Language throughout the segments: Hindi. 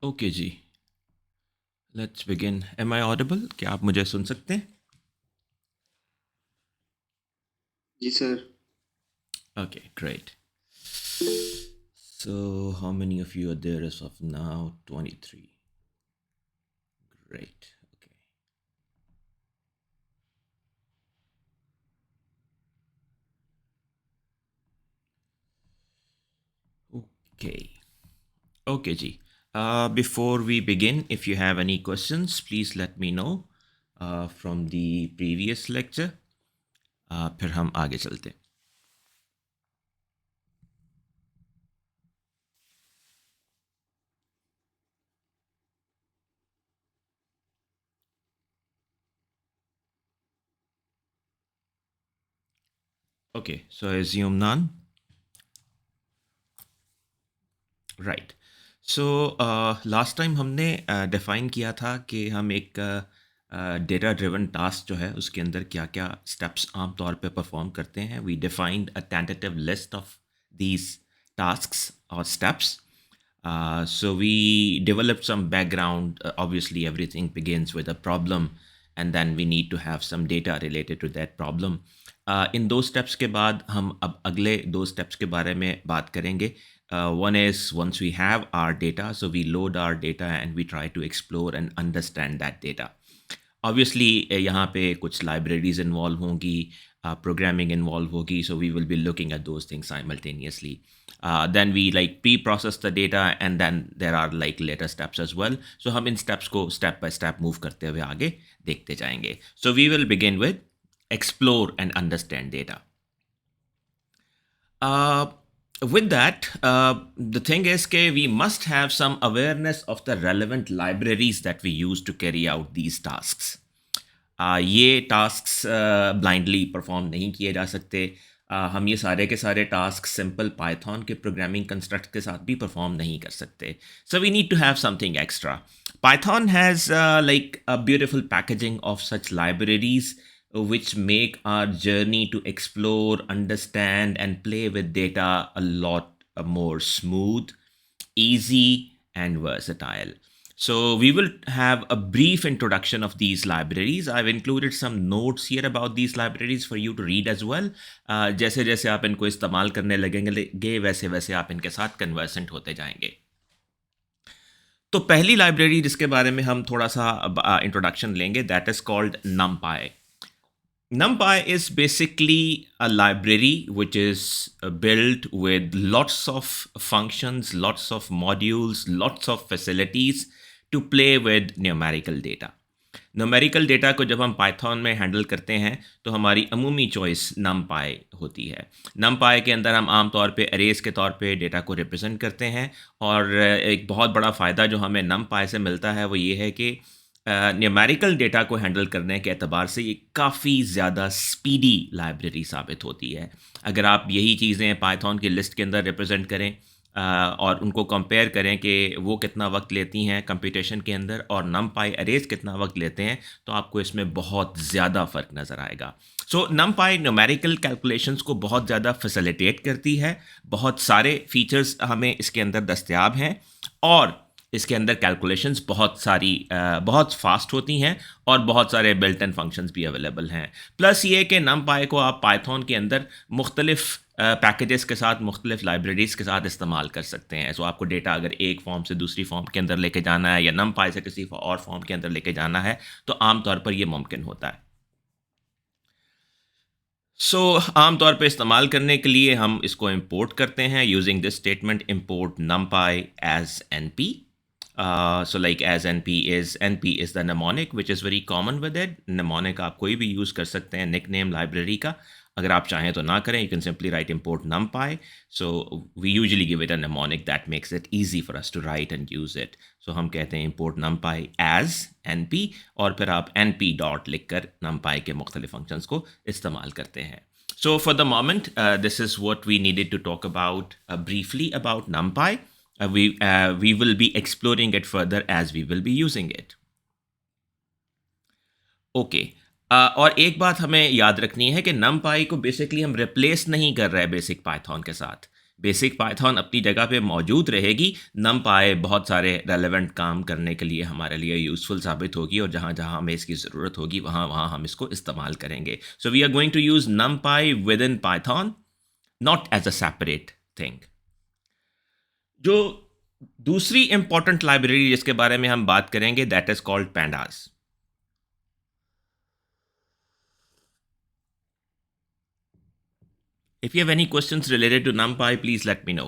ओके जी, let's begin. Am I audible? क्या आप मुझे सुन सकते हैं? जी sir. Okay, great. So, how many of you are there as of now? 23. Great. Okay. Okay. Okay, Ji. Before we begin, if you have any questions, please let me know from the previous lecture. फिर हम आगे चलते हैं. Okay, so I assume none. Right. So last time हमने डिफाइन किया था कि हम एक डेटा ड्रिवन टास्क जो है उसके अंदर क्या क्या स्टेप्स आमतौर पे परफॉर्म करते हैं. We defined a tentative list of these tasks और steps. So we developed some background. Obviously, everything begins with a problem, and then we need to have some data related to that problem. इन दो स्टेप्स के बाद हम अब अगले दो स्टेप्स के बारे में बात करेंगे. One is once we have our data, so we load our data and we try to explore and understand that data. Obviously यहाँ पे कुछ लाइब्रेरीज इन्वॉल्व होंगी, प्रोग्रामिंग इन्वॉल्व होगी, so we will be looking at those things simultaneously. Then we like pre-process the data and then there are like later steps as well. So हम इन steps को step by step move करते हुए आगे देखते जाएंगे. So we will begin with explore and understand data. Uh, with that, the thing is that we must have some awareness of the relevant libraries that we use to carry out these tasks. ये टास्क्स ब्लाइंडली परफॉर्म नहीं किए जा सकते. हम ये सारे के सारे टास्क सिंपल पाइथन के प्रोग्रामिंग कंस्ट्रक्ट के साथ भी परफॉर्म नहीं कर सकते. So we need to have something extra. Python has like a beautiful packaging of such libraries which make our journey to explore, understand, and play with data a lot more smooth, easy, and versatile. So we will have a brief introduction of these libraries. I've included some notes here about these libraries for you to read as well. जैसे जैसे आप इनको इस्तेमाल करने लगेंगे वैसे वैसे आप इनके साथ कन्वर्सेंट होते जाएंगे. तो पहली लाइब्रेरी जिसके बारे में हम थोड़ा सा इंट्रोडक्शन लेंगे, that is called NumPy. NumPy is basically a library which is built with lots of functions, lots of modules, lots of facilities to play with numerical data. Numerical data को जब हम पाइथन में हैंडल करते हैं तो हमारी अमूमी चॉइस NumPy होती है. NumPy के अंदर हम आमतौर पे अरेज के तौर पे डेटा को रिप्रेजेंट करते हैं. और एक बहुत बड़ा फ़ायदा जो हमें NumPy से मिलता है वो ये है कि न्यूमेरिकल डेटा को हैंडल करने के एतबार से ये काफ़ी ज़्यादा स्पीडी लाइब्रेरी साबित होती है. अगर आप यही चीज़ें पाइथन की लिस्ट के अंदर रिप्रेजेंट करें और उनको कंपेयर करें कि वो कितना वक्त लेती हैं कंप्यूटेशन के अंदर और NumPy अरेज कितना वक्त लेते हैं, तो आपको इसमें बहुत ज़्यादा फ़र्क नज़र आएगा. सो NumPy न्यूमेरिकल कैलकुलेशंस को बहुत ज़्यादा फैसिलिटेट करती है. बहुत सारे फीचर्स हमें इसके अंदर दस्तयाब हैं और इसके अंदर कैलकुलेशंस बहुत फास्ट होती हैं और बहुत सारे बिल्ट इन फंक्शंस भी अवेलेबल हैं. प्लस ये कि NumPy को आप पाइथन के अंदर मुख्तलिफ पैकेजेस के साथ, मुख्तलिफ लाइब्रेरीज के साथ इस्तेमाल कर सकते हैं. सो आपको डेटा अगर एक फॉर्म से दूसरी फॉर्म के अंदर लेके जाना है या NumPy से किसी और फॉर्म के अंदर लेके जाना है तो आमतौर पर यह मुमकिन होता है. आमतौर पे इस्तेमाल करने के लिए हम इसको इंपोर्ट करते हैं using this statement, import NumPy as NP. So like as NP is the mnemonic which is very common with it. Mnemonic आप कोई भी यूज़ कर सकते हैं nickname library का. अगर आप चाहें तो ना करें, you can simply write import NumPy. So we usually give it a mnemonic that makes it easy for us to write and use it. So हम कहते हैं import NumPy as NP और फिर आप NP dot लिखकर NumPy के मुख्तलिफ functions को इस्तेमाल करते हैं. So for the moment, this is what we needed to talk about briefly about NumPy. We will be exploring it further as we will be using it. Okay. और एक बात हमें याद रखनी है कि NumPy को बेसिकली हम रिप्लेस नहीं कर रहे हैं बेसिक पाइथन के साथ. बेसिक पाइथन अपनी जगह पे मौजूद रहेगी, numpy बहुत सारे रेलेवेंट काम करने के लिए हमारे लिए यूज़फुल साबित होगी, और जहाँ जहाँ हमें इसकी ज़रूरत होगी वहाँ वहाँ हम इसको इस्तेमाल करेंगे. So we are going to use numpy within Python, not as a separate thing. जो दूसरी इंपॉर्टेंट लाइब्रेरी जिसके बारे में हम बात करेंगे, that is called pandas. If you have any questions related to NumPy, please let me know.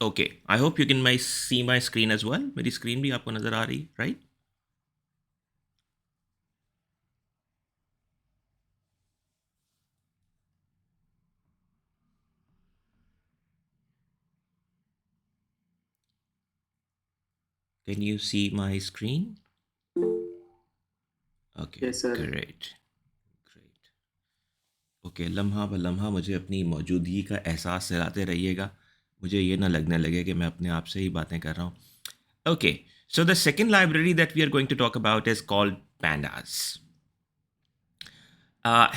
Okay, I hope you can see my screen as well. मेरी screen भी आपको नजर आ रही, right? Can you see my screen? Okay, Yes, sir. great. Great. Okay, लम्हा ब लम्हा मुझे अपनी मौजूदगी का एहसास दिलाते रहिएगा. मुझे ये ना लगने लगे कि मैं अपने आप से ही बातें कर रहा हूँ. Okay, so the second library that we are going to talk about is called pandas.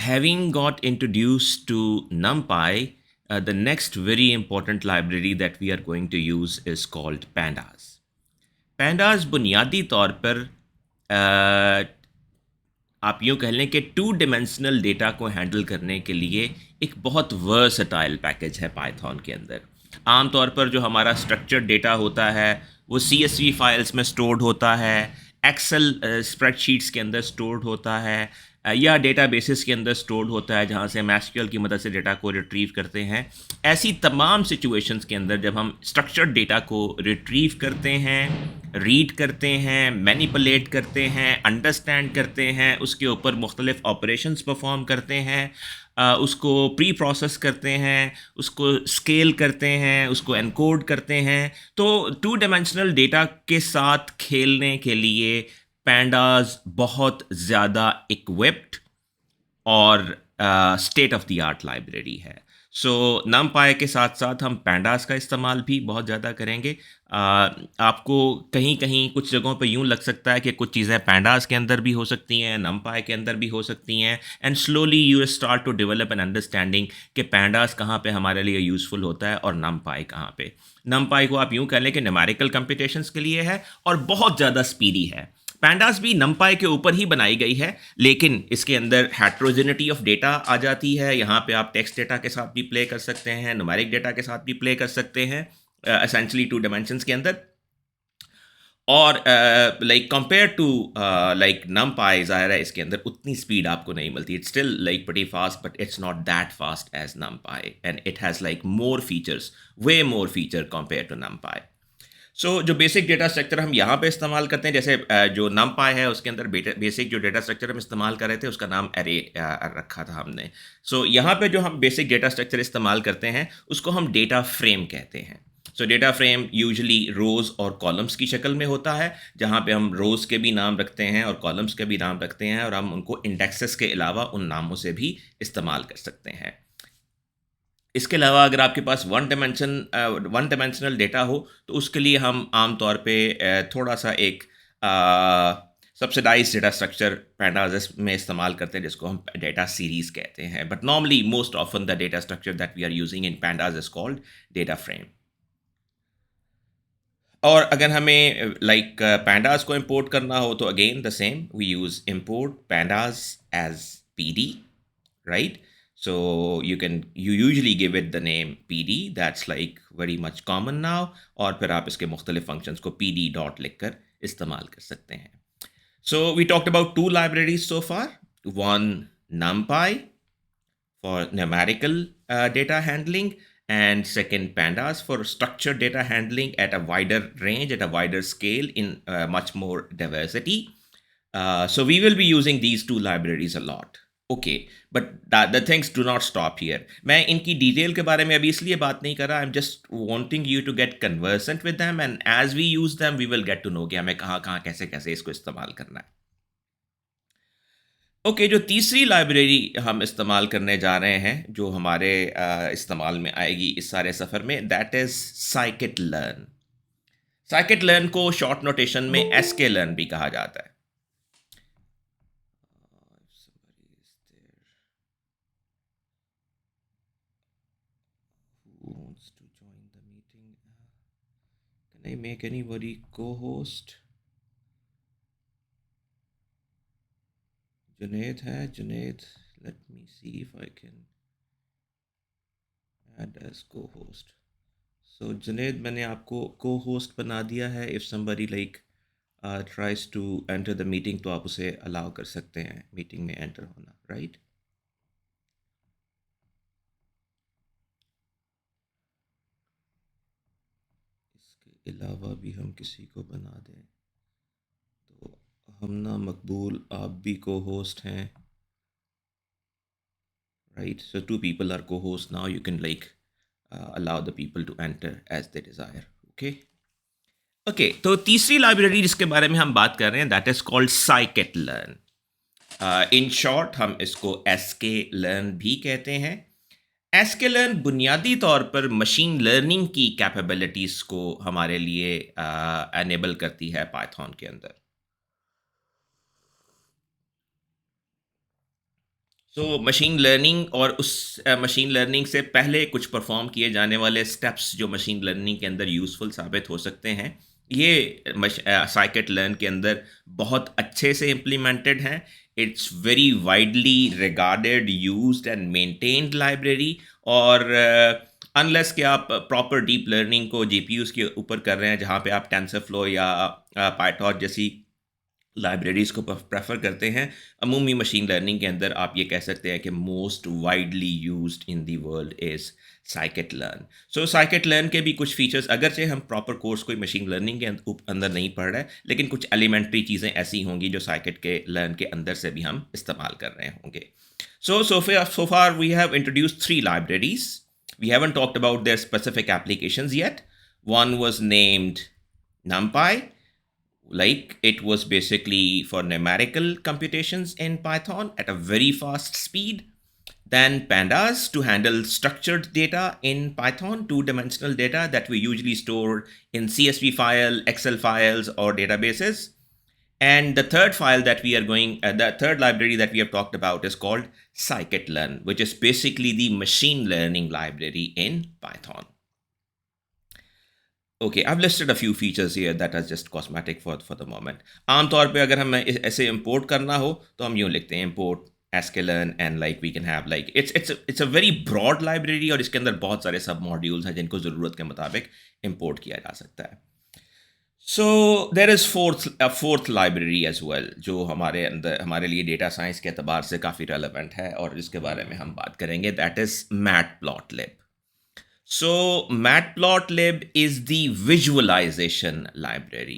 Having got introduced to NumPy, the next very important library that we are going to use is called pandas. Pandas बुनियादी तौर पर आप यूँ कह लें कि 2 डायमेंशनल डेटा को हैंडल करने के लिए एक बहुत वर्सटाइल पैकेज है पाइथन के अंदर. आमतौर पर जो हमारा स्ट्रक्चर्ड डेटा होता है वो CSV फाइल्स में स्टोर्ड होता है, एक्सेल स्प्रेडशीट्स के अंदर स्टोर्ड होता है, या डेटाबेसेस के अंदर स्टोर्ड होता है जहाँ से हम एसक्यूएल की मदद से डेटा को रिट्रीव करते हैं. ऐसी तमाम सिचुएशंस के अंदर जब हम स्ट्रक्चर्ड डेटा को रिट्रीव करते हैं, रीड करते हैं, मैनिपुलेट करते हैं, अंडरस्टैंड करते हैं, उसके ऊपर मुख्तलिफ ऑपरेशंस परफॉर्म करते हैं, उसको प्री प्रोसेस करते हैं, उसको स्केल करते हैं, उसको एनकोड करते हैं, तो 2 डायमेंशनल डेटा के साथ खेलने के लिए पैंडाज बहुत ज़्यादा इक्विप्ड और state of the art library है. सो NumPy के साथ साथ हम पैंडास का इस्तेमाल भी बहुत ज़्यादा करेंगे. आपको कहीं कहीं कुछ जगहों पे यूँ लग सकता है कि कुछ चीज़ें पैंडास के अंदर भी हो सकती हैं, NumPy के अंदर भी हो सकती हैं, and slowly you start to develop an understanding कि पैंडास कहाँ पे हमारे लिए यूज़फुल होता है और NumPy कहाँ पे. NumPy को आप यूँ कह लें कि न्यूमेरिकल कंप्यूटेशंस के लिए है और बहुत ज़्यादा स्पीडी है. पैंडास भी NumPy के ऊपर ही बनाई गई है, लेकिन इसके अंदर हेट्रोजेनिटी ऑफ डेटा आ जाती है. यहाँ पे आप टेक्स्ट डेटा के साथ भी प्ले कर सकते हैं, न्यूमेरिक डेटा के साथ भी प्ले कर सकते हैं, एसेंशली 2 डायमेंशंस के अंदर. और like compare to like NumPy, ज़ाहिर है इसके अंदर उतनी स्पीड आपको नहीं मिलती. It's still like pretty fast, but it's not that fast as NumPy, and it has like more features, way more feature compare to NumPy. So जो बेसिक डेटा स्ट्रक्चर हम यहाँ पे इस्तेमाल करते हैं, जैसे जो NumPy है उसके अंदर बेसिक जो डेटा स्ट्रक्चर हम इस्तेमाल कर रहे थे उसका नाम एरे रखा था हमने. सो यहाँ पे जो हम बेसिक डेटा स्ट्रक्चर इस्तेमाल करते हैं उसको हम डेटा फ्रेम कहते हैं. सो डेटा फ्रेम यूजुअली रोज़ और कॉलम्स की शक्ल में होता है, जहाँ पे हम रोज़ के भी नाम रखते हैं और कॉलम्स के भी नाम रखते हैं, और हम उनको इंडेक्सेस के अलावा उन नामों से भी इस्तेमाल कर सकते हैं. इसके अलावा अगर आपके पास वन डायमेंशनल डेटा हो तो उसके लिए हम आमतौर पे थोड़ा सा एक सब्सिडाइज डेटा स्ट्रक्चर पैंडास में इस्तेमाल करते हैं, जिसको हम डेटा सीरीज कहते हैं. But normally most often the data structure that we are using in pandas is called data frame. और अगर हमें लाइक पैंडास को इंपोर्ट करना हो तो again the same, we use import pandas as PD, right? So you usually give it the name PD. That's like very much common now. और फिर आप इसके मुख्तलिफ functions को PD dot लिखकर इस्तेमाल कर सकते हैं. So we talked about 2 libraries so far. One, NumPy for numerical data handling, and second, pandas for structured data handling at a wider range, at a wider scale, in much more diversity. So we will be using these 2 libraries a lot. Okay, but the things do not stop here. मैं इनकी डिटेल के बारे में अभी इसलिए बात नहीं कर रहा. I'm just wanting you to get conversant with them, and as we use them we will get to know कि हमें कहाँ कहाँ कैसे कैसे इसको इस्तेमाल करना है. ओके, जो तीसरी लाइब्रेरी हम इस्तेमाल करने जा रहे हैं, जो हमारे इस्तेमाल में आएगी इस सारे सफ़र में, that is scikit learn. Scikit learn को शॉर्ट नोटेशन में एसके लर्न भी कहा जाता है। Who wants to join the meeting? Can I make anybody co-host? Junaid है, Junaid. Let me see if I can add as co-host. So Junaid, मैंने आपको co-host बना दिया है. If somebody tries to enter the meeting, तो आप उसे allow कर सकते हैं meeting में enter होना, right? इसके अलावा भी हम किसी को बना दें तो हमना मकबूल, आप भी co-host हैं, right? So 2 people are co-hosts now. You can allow the people to enter as they desire. Okay. Okay, तो तीसरी लाइब्रेरी जिसके बारे में हम बात कर रहे हैं, that is called scikit learn. In short हम इसको एसके लर्न भी कहते हैं। एसके लर्न बुनियादी तौर पर मशीन लर्निंग की कैपेबिलिटीज़ को हमारे लिए एनेबल करती है पाइथन के अंदर। सो मशीन लर्निंग और उस मशीन लर्निंग से पहले कुछ परफॉर्म किए जाने वाले स्टेप्स जो मशीन लर्निंग के अंदर यूज़फुल साबित हो सकते हैं, ये साइकिट लर्न के अंदर बहुत अच्छे से इम्प्लीमेंटेड हैं। It's very widely regarded, used and maintained library. और अनलेस कि आप प्रॉपर डीप लर्निंग को जीपीयूज़ के ऊपर कर रहे हैं, जहाँ पे आप टेंसरफ्लो या पाइटॉर्च जैसी लाइब्रेरीज़ को प्रेफर करते हैं, अमूमी मशीन लर्निंग के अंदर आप ये कह सकते हैं कि most widely used in the world is scikit learn. So scikit learn के भी कुछ फीचर्स, अगरचे हम प्रॉपर कोर्स कोई मशीन लर्निंग के अंदर नहीं पढ़ रहे, लेकिन कुछ एलिमेंट्री चीज़ें ऐसी होंगी जो साइकिट के लर्न के अंदर से भी हम इस्तेमाल कर रहे होंगे। So far we have introduced 3 libraries. We haven't talked about their specific applications yet. One was named NumPy. It was basically for numerical computations in Python at a very fast speed. Then pandas to handle structured data in Python, 2-dimensional data that we usually store in CSV file, Excel files, or databases. And the third library that we have talked about is called scikit-learn, which is basically the machine learning library in Python. Okay, I've listed a few features here that are just cosmetic for the moment. आमतौर पे अगर हमें ऐसे import करना हो तो हम यूँ लिखते हैं import sklearn, and we can have it's a very broad library, और इसके अंदर बहुत सारे सब मॉड्यूल्स हैं जिनको ज़रूरत के मुताबिक import किया जा सकता है। So there is a fourth library as well, जो हमारे लिए डेटा साइंस के अतबार से काफ़ी रेलेवेंट है और जिसके बारे में हम बात करेंगे, that is matplotlib. So matplotlib is the visualization library.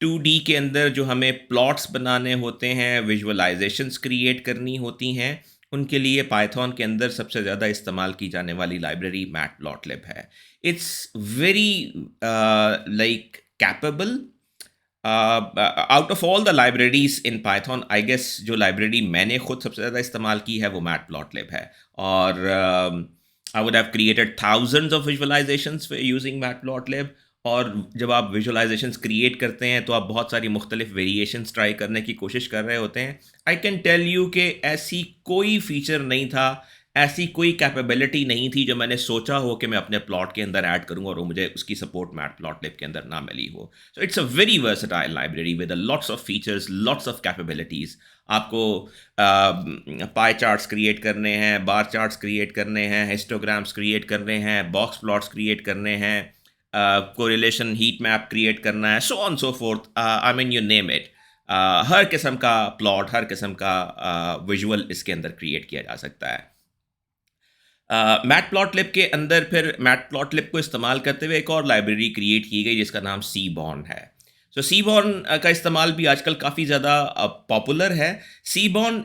2D के अंदर जो हमें प्लॉट्स बनाने होते हैं, विजुअलाइजेशंस क्रिएट करनी होती हैं, उनके लिए पाइथन के अंदर सबसे ज़्यादा इस्तेमाल की जाने वाली लाइब्रेरी मैटप्लॉटलिब है। It's very capable. Out of all the libraries in Python, I guess जो लाइब्रेरी मैंने खुद सबसे ज़्यादा इस्तेमाल की है वो मैटप्लॉटलिब है। और I would have created thousands of visualizations using Matplotlib। और जब आप visualizations create करते हैं तो आप बहुत सारी मुख्तलिफ variations try करने की कोशिश कर रहे होते हैं। I can tell you कि ऐसी कोई feature नहीं था, ऐसी कोई कैपेबिलिटी नहीं थी जो मैंने सोचा हो कि मैं अपने प्लॉट के अंदर ऐड करूँ और वो मुझे उसकी सपोर्ट मैटप्लॉटलिब के अंदर ना मिली हो। सो it's a very versatile library with lots of features, lots of capabilities. आपको पाई चार्ट्स क्रिएट करने हैं, बार चार्ट्स क्रिएट करने हैं, हिस्टोग्राम्स क्रिएट करने हैं, बॉक्स प्लॉट्स क्रिएट करने हैं, कोरिलेशन हीट मैप क्रिएट करना है, so on so forth, I mean you name it. हर किस्म का प्लॉट, हर किस्म का विजुअल इसके अंदर क्रिएट किया जा सकता है। मैटप्लॉटलिब के अंदर फिर मैटप्लॉटलिब को इस्तेमाल करते हुए एक और लाइब्रेरी क्रिएट की गई जिसका नाम सीबॉर्न है। सो सीबॉर्न का इस्तेमाल भी आजकल काफ़ी ज़्यादा पॉपुलर है। सीबॉर्न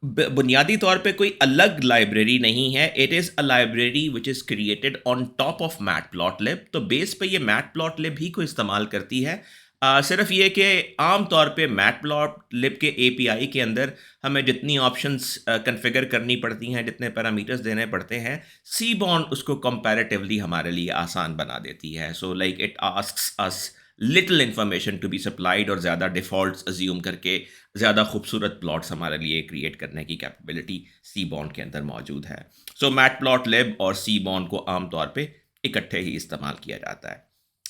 बुनियादी तौर पे कोई अलग लाइब्रेरी नहीं है, it is a library which is created on top of matplotlib. तो बेस पे ये मैटप्लॉटलिब ही को इस्तेमाल करती है। सिर्फ ये कि आम तौर पे मैटप्लॉटलिब के एपीआई के अंदर हमें जितनी ऑप्शंस कॉन्फ़िगर करनी पड़ती हैं, जितने पैरामीटर्स देने पड़ते हैं, सीबॉन्ड उसको कंपैरेटिवली हमारे लिए आसान बना देती है. So like it asks us little information to be supplied और ज़्यादा डिफ़ॉल्ट्स अज्यूम करके ज़्यादा खूबसूरत प्लॉट्स हमारे लिए क्रिएट करने की कैपेबिलिटी सीबॉन्ड के अंदर मौजूद है. सो मैटप्लॉटलिब और सीबॉन्ड को आम तौर पे इकट्ठे ही इस्तेमाल किया जाता है.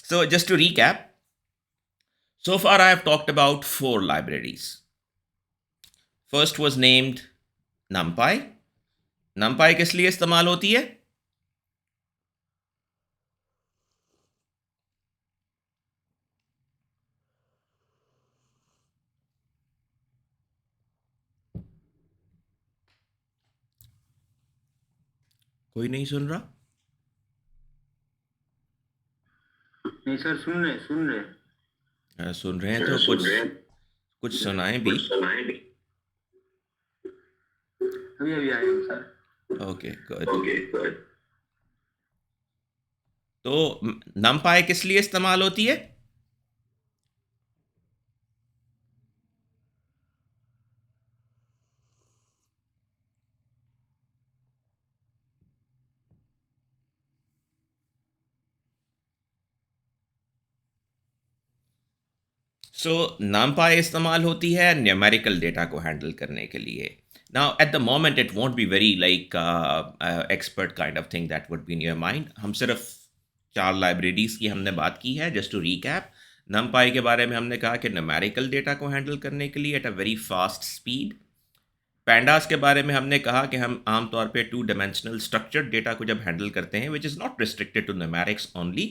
So just to recap, so far I have talked about 4 libraries. First was named NumPy. NumPy किस लिए इस्तेमाल होती है? कोई नहीं सुन रहा? नहीं सर, सुन रहे सुन रहे हैं तो कुछ सुनाएं भी. अभी अभी आए हैं सर. Okay good. तो NumPy किस लिए इस्तेमाल होती है? NumPy इस्तेमाल होती है न्यूमेरिकल डेटा को हैंडल करने के लिए. Now, at the moment, it won't be very like expert kind of thing that would be in your mind. हम सिर्फ 4 लाइब्रेरीज की हमने बात की है. जस्ट टू रीकैप, NumPy के बारे में हमने कहा कि न्यूमेरिकल डेटा को हैंडल करने के लिए at a very fast speed. Pandas के बारे में हमने कहा कि हम आमतौर पे 2 डायमेंशनल स्ट्रक्चर्ड डेटा को जब हैंडल करते हैं, which is not restricted to numerics only,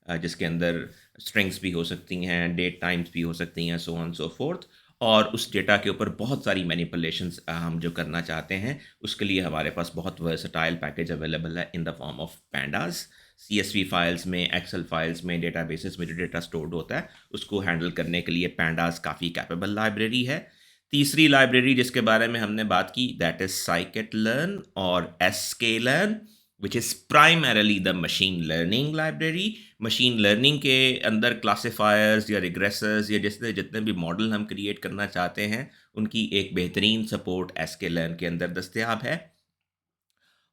जिसके अंदर स्ट्रिंग्स भी हो सकती हैं, डेट टाइम्स भी हो सकती हैं, सो ऑन सो फोर्थ, और उस डेटा के ऊपर बहुत सारी मैनिपुलेशंस हम जो करना चाहते हैं उसके लिए हमारे पास बहुत वर्सटाइल पैकेज अवेलेबल है in the form of pandas. CSV files में, एक्सेल फाइल्स में, डेटाबेसेस में जो डेटा स्टोर्ड होता है उसको हैंडल करने के लिए पैंडास काफ़ी कैपेबल लाइब्रेरी है. तीसरी लाइब्रेरी जिसके बारे में हमने बात की, दैट इज scikit-learn और sklearn, which is primarily the machine learning library. Machine learning के अंदर क्लासिफायर्स या रिग्रेसर्स या जितने भी मॉडल हम क्रिएट करना चाहते हैं उनकी एक बेहतरीन सपोर्ट sklearn के अंदर दस्तयाब है.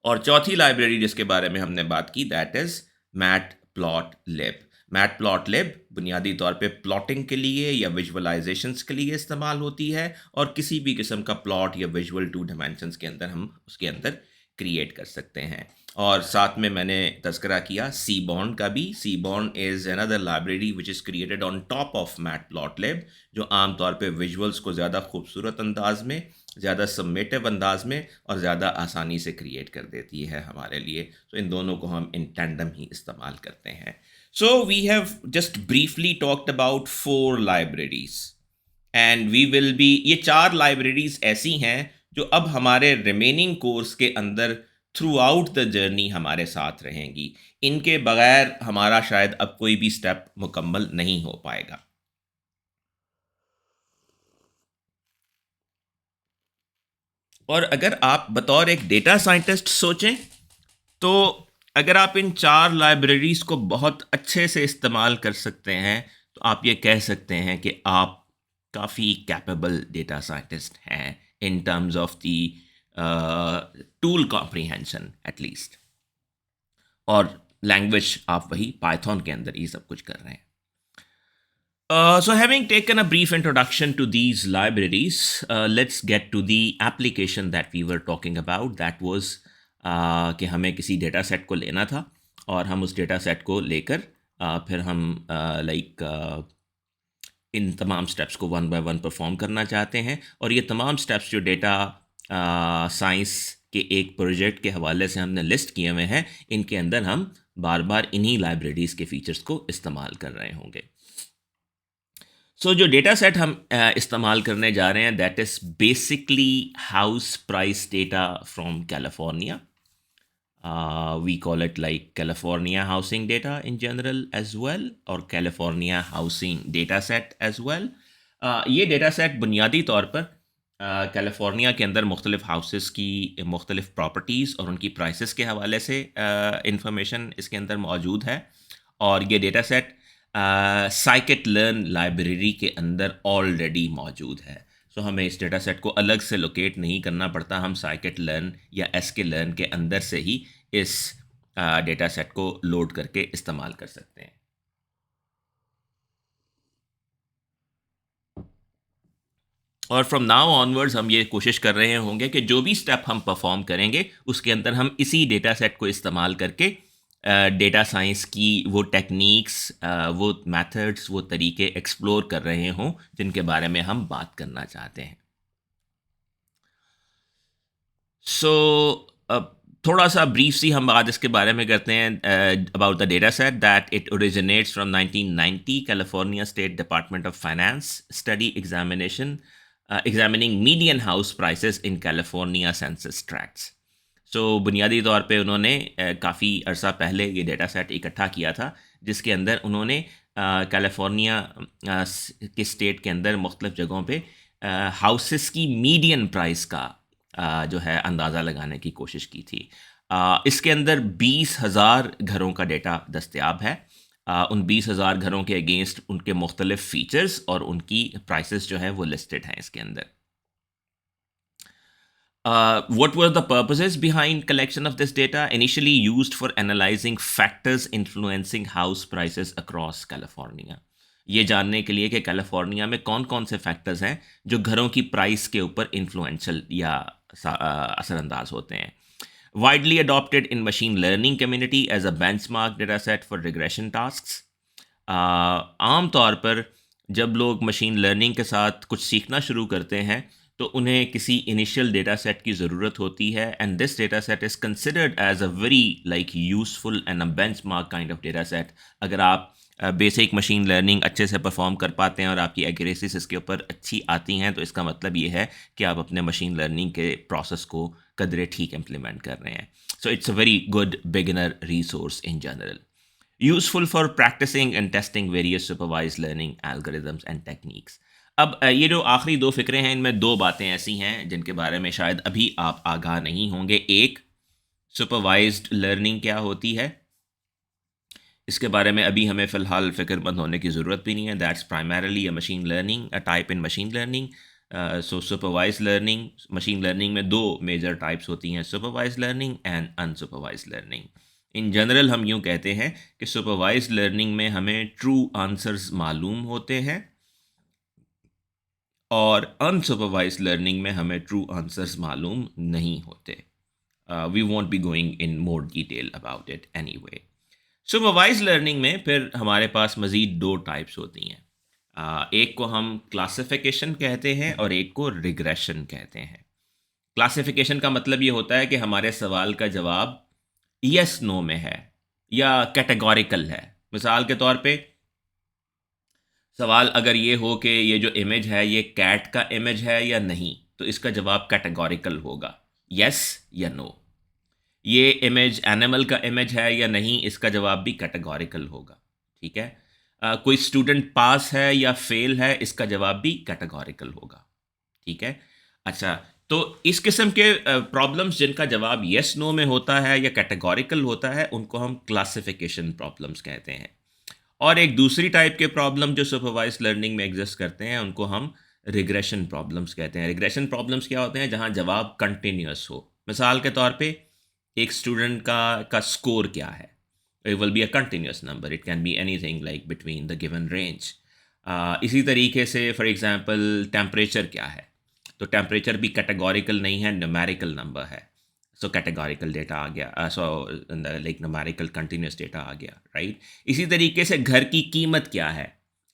और चौथी लाइब्रेरी जिसके बारे में हमने बात की, दैट इज़ मैटप्लॉटलिब. मैटप्लॉटलिब बुनियादी तौर पे प्लॉटिंग के लिए या विजुअलाइजेशंस के लिए इस्तेमाल होती है, और किसी भी किस्म का प्लॉट या विजुअल 2 डायमेंशंस के अंदर हम उसके अंदर क्रिएट कर सकते हैं. और साथ में मैंने तज़किरा किया सीबॉन्ड का भी. Seaborn is another library which is created on top of matplotlib, जो आमतौर पे विजुअल्स को ज़्यादा खूबसूरत अंदाज में, ज़्यादा सबमेटिव अंदाज में और ज़्यादा आसानी से क्रिएट कर देती है हमारे लिए. तो इन दोनों को हम इन टैंडम ही इस्तेमाल करते हैं. So we have just briefly talked about 4 libraries and we will be, ये 4 libraries ऐसी हैं जो अब हमारे रिमेनिंग कोर्स के अंदर थ्रू आउट द जर्नी हमारे साथ रहेंगी. इनके बगैर हमारा शायद अब कोई भी स्टेप मुकम्मल नहीं हो पाएगा. और अगर आप बतौर एक डेटा साइंटिस्ट सोचें तो अगर आप इन 4 लाइब्रेरीज को बहुत अच्छे से इस्तेमाल कर सकते हैं तो आप ये कह सकते हैं कि आप काफ़ी कैपेबल डेटा साइंटिस्ट हैं in terms of the tool comprehension at least. और लैंग्वेज आप वही पाइथन के अंदर ये सब कुछ कर रहे हैं. So having taken a brief introduction to these libraries, let's get to the application that we were talking about. That was कि हमें किसी डेटा सेट को लेना था और हम उस डेटा सेट को लेकर फिर हम इन तमाम स्टेप्स को 1 बाय 1 परफॉर्म करना चाहते हैं. और ये तमाम स्टेप्स जो डेटा साइंस के एक प्रोजेक्ट के हवाले से हमने लिस्ट किए हुए हैं, इनके अंदर हम बार बार इन्हीं लाइब्रेरीज़ के फीचर्स को इस्तेमाल कर रहे होंगे. सो जो डेटा सेट हम इस्तेमाल करने जा रहे हैं, that is basically house price data from California. We call it like California housing data in general as well, और California housing data set as well. ये डेटा सेट बुनियादी तौर पर कैलिफोर्निया के अंदर मुख्तलिफ हाउसेस की मुख्तलिफ प्रॉपर्टीज़ और उनकी प्राइसेस के हवाले से इंफॉर्मेशन इसके अंदर मौजूद है. और ये data set scikit learn library के अंदर ऑलरेडी मौजूद है। सो हमें इस डेटा सेट को अलग से लोकेट नहीं करना पड़ता, हम साइकिट लर्न या एसके लर्न के अंदर से ही इस डेटा सेट को लोड करके इस्तेमाल कर सकते हैं। और फ्रॉम नाउ ऑनवर्ड्स हम ये कोशिश कर रहे होंगे कि जो भी स्टेप हम परफॉर्म करेंगे उसके अंदर हम इसी डेटा सेट को इस्तेमाल करके डेटा साइंस की वो टेक्निक्स, वो मेथड्स, वो तरीके एक्सप्लोर कर रहे हों जिनके बारे में हम बात करना चाहते हैं। सो थोड़ा सा ब्रीफ सी हम बात इसके बारे में करते हैं about the data set that it originates from 1990 California state department of finance study examination examining median house prices in California census tracts. So बुनियादी तौर पे उन्होंने काफ़ी अरसा पहले ये डेटा सेट इकट्ठा किया था जिसके अंदर उन्होंने कैलिफोर्निया के स्टेट के अंदर मुख्तलिफ जगहों पे हाउसेस की मीडियन प्राइस का जो है अंदाज़ा लगाने की कोशिश की थी। इसके अंदर 20,000 घरों का डेटा दस्तयाब है। उन 20,000 घरों के अगेंस्ट उनके मुख्तलिफ फ़ीचर्स और उनकी प्राइसेस जो हैं वो लिस्टेड हैं इसके अंदर। What were the purposes behind collection of this data? Initially used for analyzing factors influencing house prices across California. ये जानने के लिए कि कैलिफोर्निया में कौन कौन से फैक्टर्स हैं जो घरों की प्राइस के ऊपर इन्फ्लुएंशियल या असरअंदाज होते हैं। Widely adopted in machine learning community as a benchmark data set for regression tasks. आम तौर पर जब लोग मशीन लर्निंग के साथ कुछ सीखना शुरू करते हैं तो उन्हें किसी इनिशियल डेटा सेट की ज़रूरत होती है and this data set is considered as a very like useful and a benchmark kind of data set. अगर आप बेसिक मशीन लर्निंग अच्छे से परफॉर्म कर पाते हैं और आपकी एक्यूरेसीज इसके ऊपर अच्छी आती हैं तो इसका मतलब ये है कि आप अपने मशीन लर्निंग के प्रोसेस को कदरे ठीक इम्प्लीमेंट कर रहे हैं। So it's a very good beginner resource in general, useful for practicing and testing various supervise learning algorithms and techniques. अब ये जो आखिरी दो फ़िक्रे हैं इनमें दो बातें ऐसी हैं जिनके बारे में शायद अभी आप आगाह नहीं होंगे। एक, सुपरवाइज्ड लर्निंग क्या होती है, इसके बारे में अभी हमें फ़िलहाल फ़िक्रमंद होने की ज़रूरत भी नहीं है। That's primarily a machine learning, a type in machine learning. So supervise learning, machine learning में दो मेजर टाइप्स होती हैं, supervise learning and unsupervise learning. In general हम यूँ कहते हैं कि सुपरवाइज लर्निंग में हमें ट्रू आंसर्स मालूम होते हैं और अनसुपरवाइज लर्निंग में हमें ट्रू आंसर्स मालूम नहीं होते। We won't be going in more detail about it anyway. Supervise learning में फिर हमारे पास मज़ीद दो टाइप्स होती हैं। एक को हम क्लासिफिकेशन कहते हैं और एक को रिग्रेशन कहते हैं। क्लासिफिकेशन का मतलब ये होता है कि हमारे सवाल का जवाब यस नो में है या कैटेगोरिकल है। मिसाल के तौर पे सवाल अगर ये हो कि ये जो इमेज है ये कैट का इमेज है या नहीं, तो इसका जवाब कैटेगोरिकल होगा, यस या नो। ये इमेज एनिमल का इमेज है या नहीं, इसका जवाब भी कैटेगोरिकल होगा। ठीक है। कोई स्टूडेंट पास है या फेल है, इसका जवाब भी कैटेगोरिकल होगा। ठीक है। अच्छा, तो इस किस्म के प्रॉब्लम्स जिनका जवाब यस नो में होता है या कैटेगोरिकल होता है उनको हम क्लासिफिकेशन प्रॉब्लम्स कहते हैं। और एक दूसरी टाइप के प्रॉब्लम जो सुपरवाइज लर्निंग में एग्जिस्ट करते हैं उनको हम रिग्रेशन प्रॉब्लम्स कहते हैं। रिग्रेशन प्रॉब्लम्स क्या होते हैं? जहां जवाब कंटिन्यूअस हो। मिसाल के तौर पे एक स्टूडेंट का स्कोर क्या है, it will be a continuous number, it can be anything like between the given range. इसी तरीके से फॉर एग्जांपल टेम्परेचर क्या है, तो टेम्परेचर भी कैटेगोरिकल नहीं है, न्यूमेरिकल नंबर है। सो कैटेगोरिकल डेटा आ गया, so like numerical continuous data आ गया, राइट। इसी तरीके से घर की कीमत क्या है,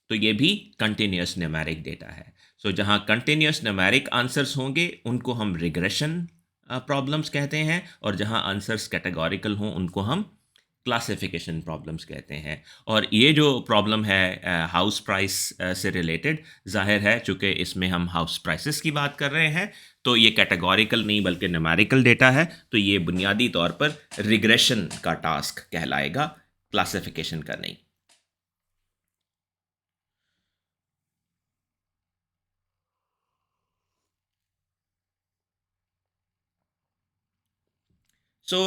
तो ये भी कंटिन्यूस न्यूमेरिक डेटा है। सो जहाँ कंटिन्यूस न्यूमेरिक आंसर्स होंगे उनको हम रिग्रेशन प्रॉब्लम्स कहते हैं और जहाँ आंसर्स कैटेगोरिकल हों उनको हम क्लासिफिकेशन प्रॉब्लम्स कहते हैं। और ये जो प्रॉब्लम है हाउस प्राइस से रिलेटेड, जाहिर है चूँकि इसमें हम हाउस प्राइसेस की बात कर रहे हैं तो ये कैटेगोरिकल नहीं बल्कि न्यूमेरिकल डेटा है, तो ये बुनियादी तौर पर रिग्रेशन का टास्क कहलाएगा, क्लासिफिकेशन का नहीं। So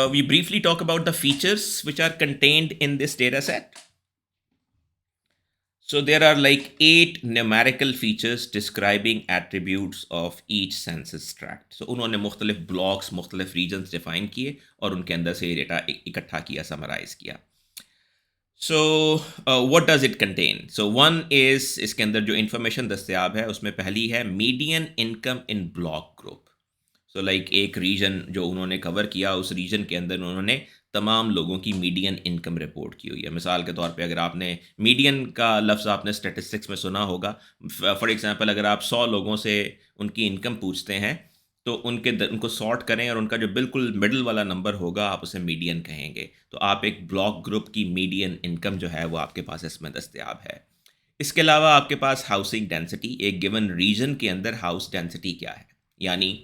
we briefly talk about the features which are contained in this data set. So there are like 8 numerical features describing attributes of each census tract. So उन्होंने मुख्तलिफ blocks, मुख्तलिफ regions define किए और उनके अंदर से ये डेटा इकट्ठा किया, summarize किया. So what does it contain? So one is इसके अंदर जो information दस्तयाब है उसमें पहली है median income in block group. So like एक रीजन जो उन्होंने कवर किया, उस रीजन के अंदर उन्होंने तमाम लोगों की मीडियन इनकम रिपोर्ट की हुई है. मिसाल के तौर पे अगर आपने मीडियन का लफ्ज़ आपने स्टैटिस्टिक्स में सुना होगा, फॉर एग्जांपल अगर आप 100 लोगों से उनकी इनकम पूछते हैं तो उनको सॉर्ट करें और उनका जो बिल्कुल मिडल वाला नंबर होगा आप उसे मीडियन कहेंगे. तो आप एक ब्लॉक ग्रुप की मीडियन इनकम जो है वो आपके पास इसमें दस्तयाब है. इसके अलावा आपके पास हाउसिंग डेंसिटी, एक गिवन रीजन के अंदर हाउस डेंसिटी क्या है, यानी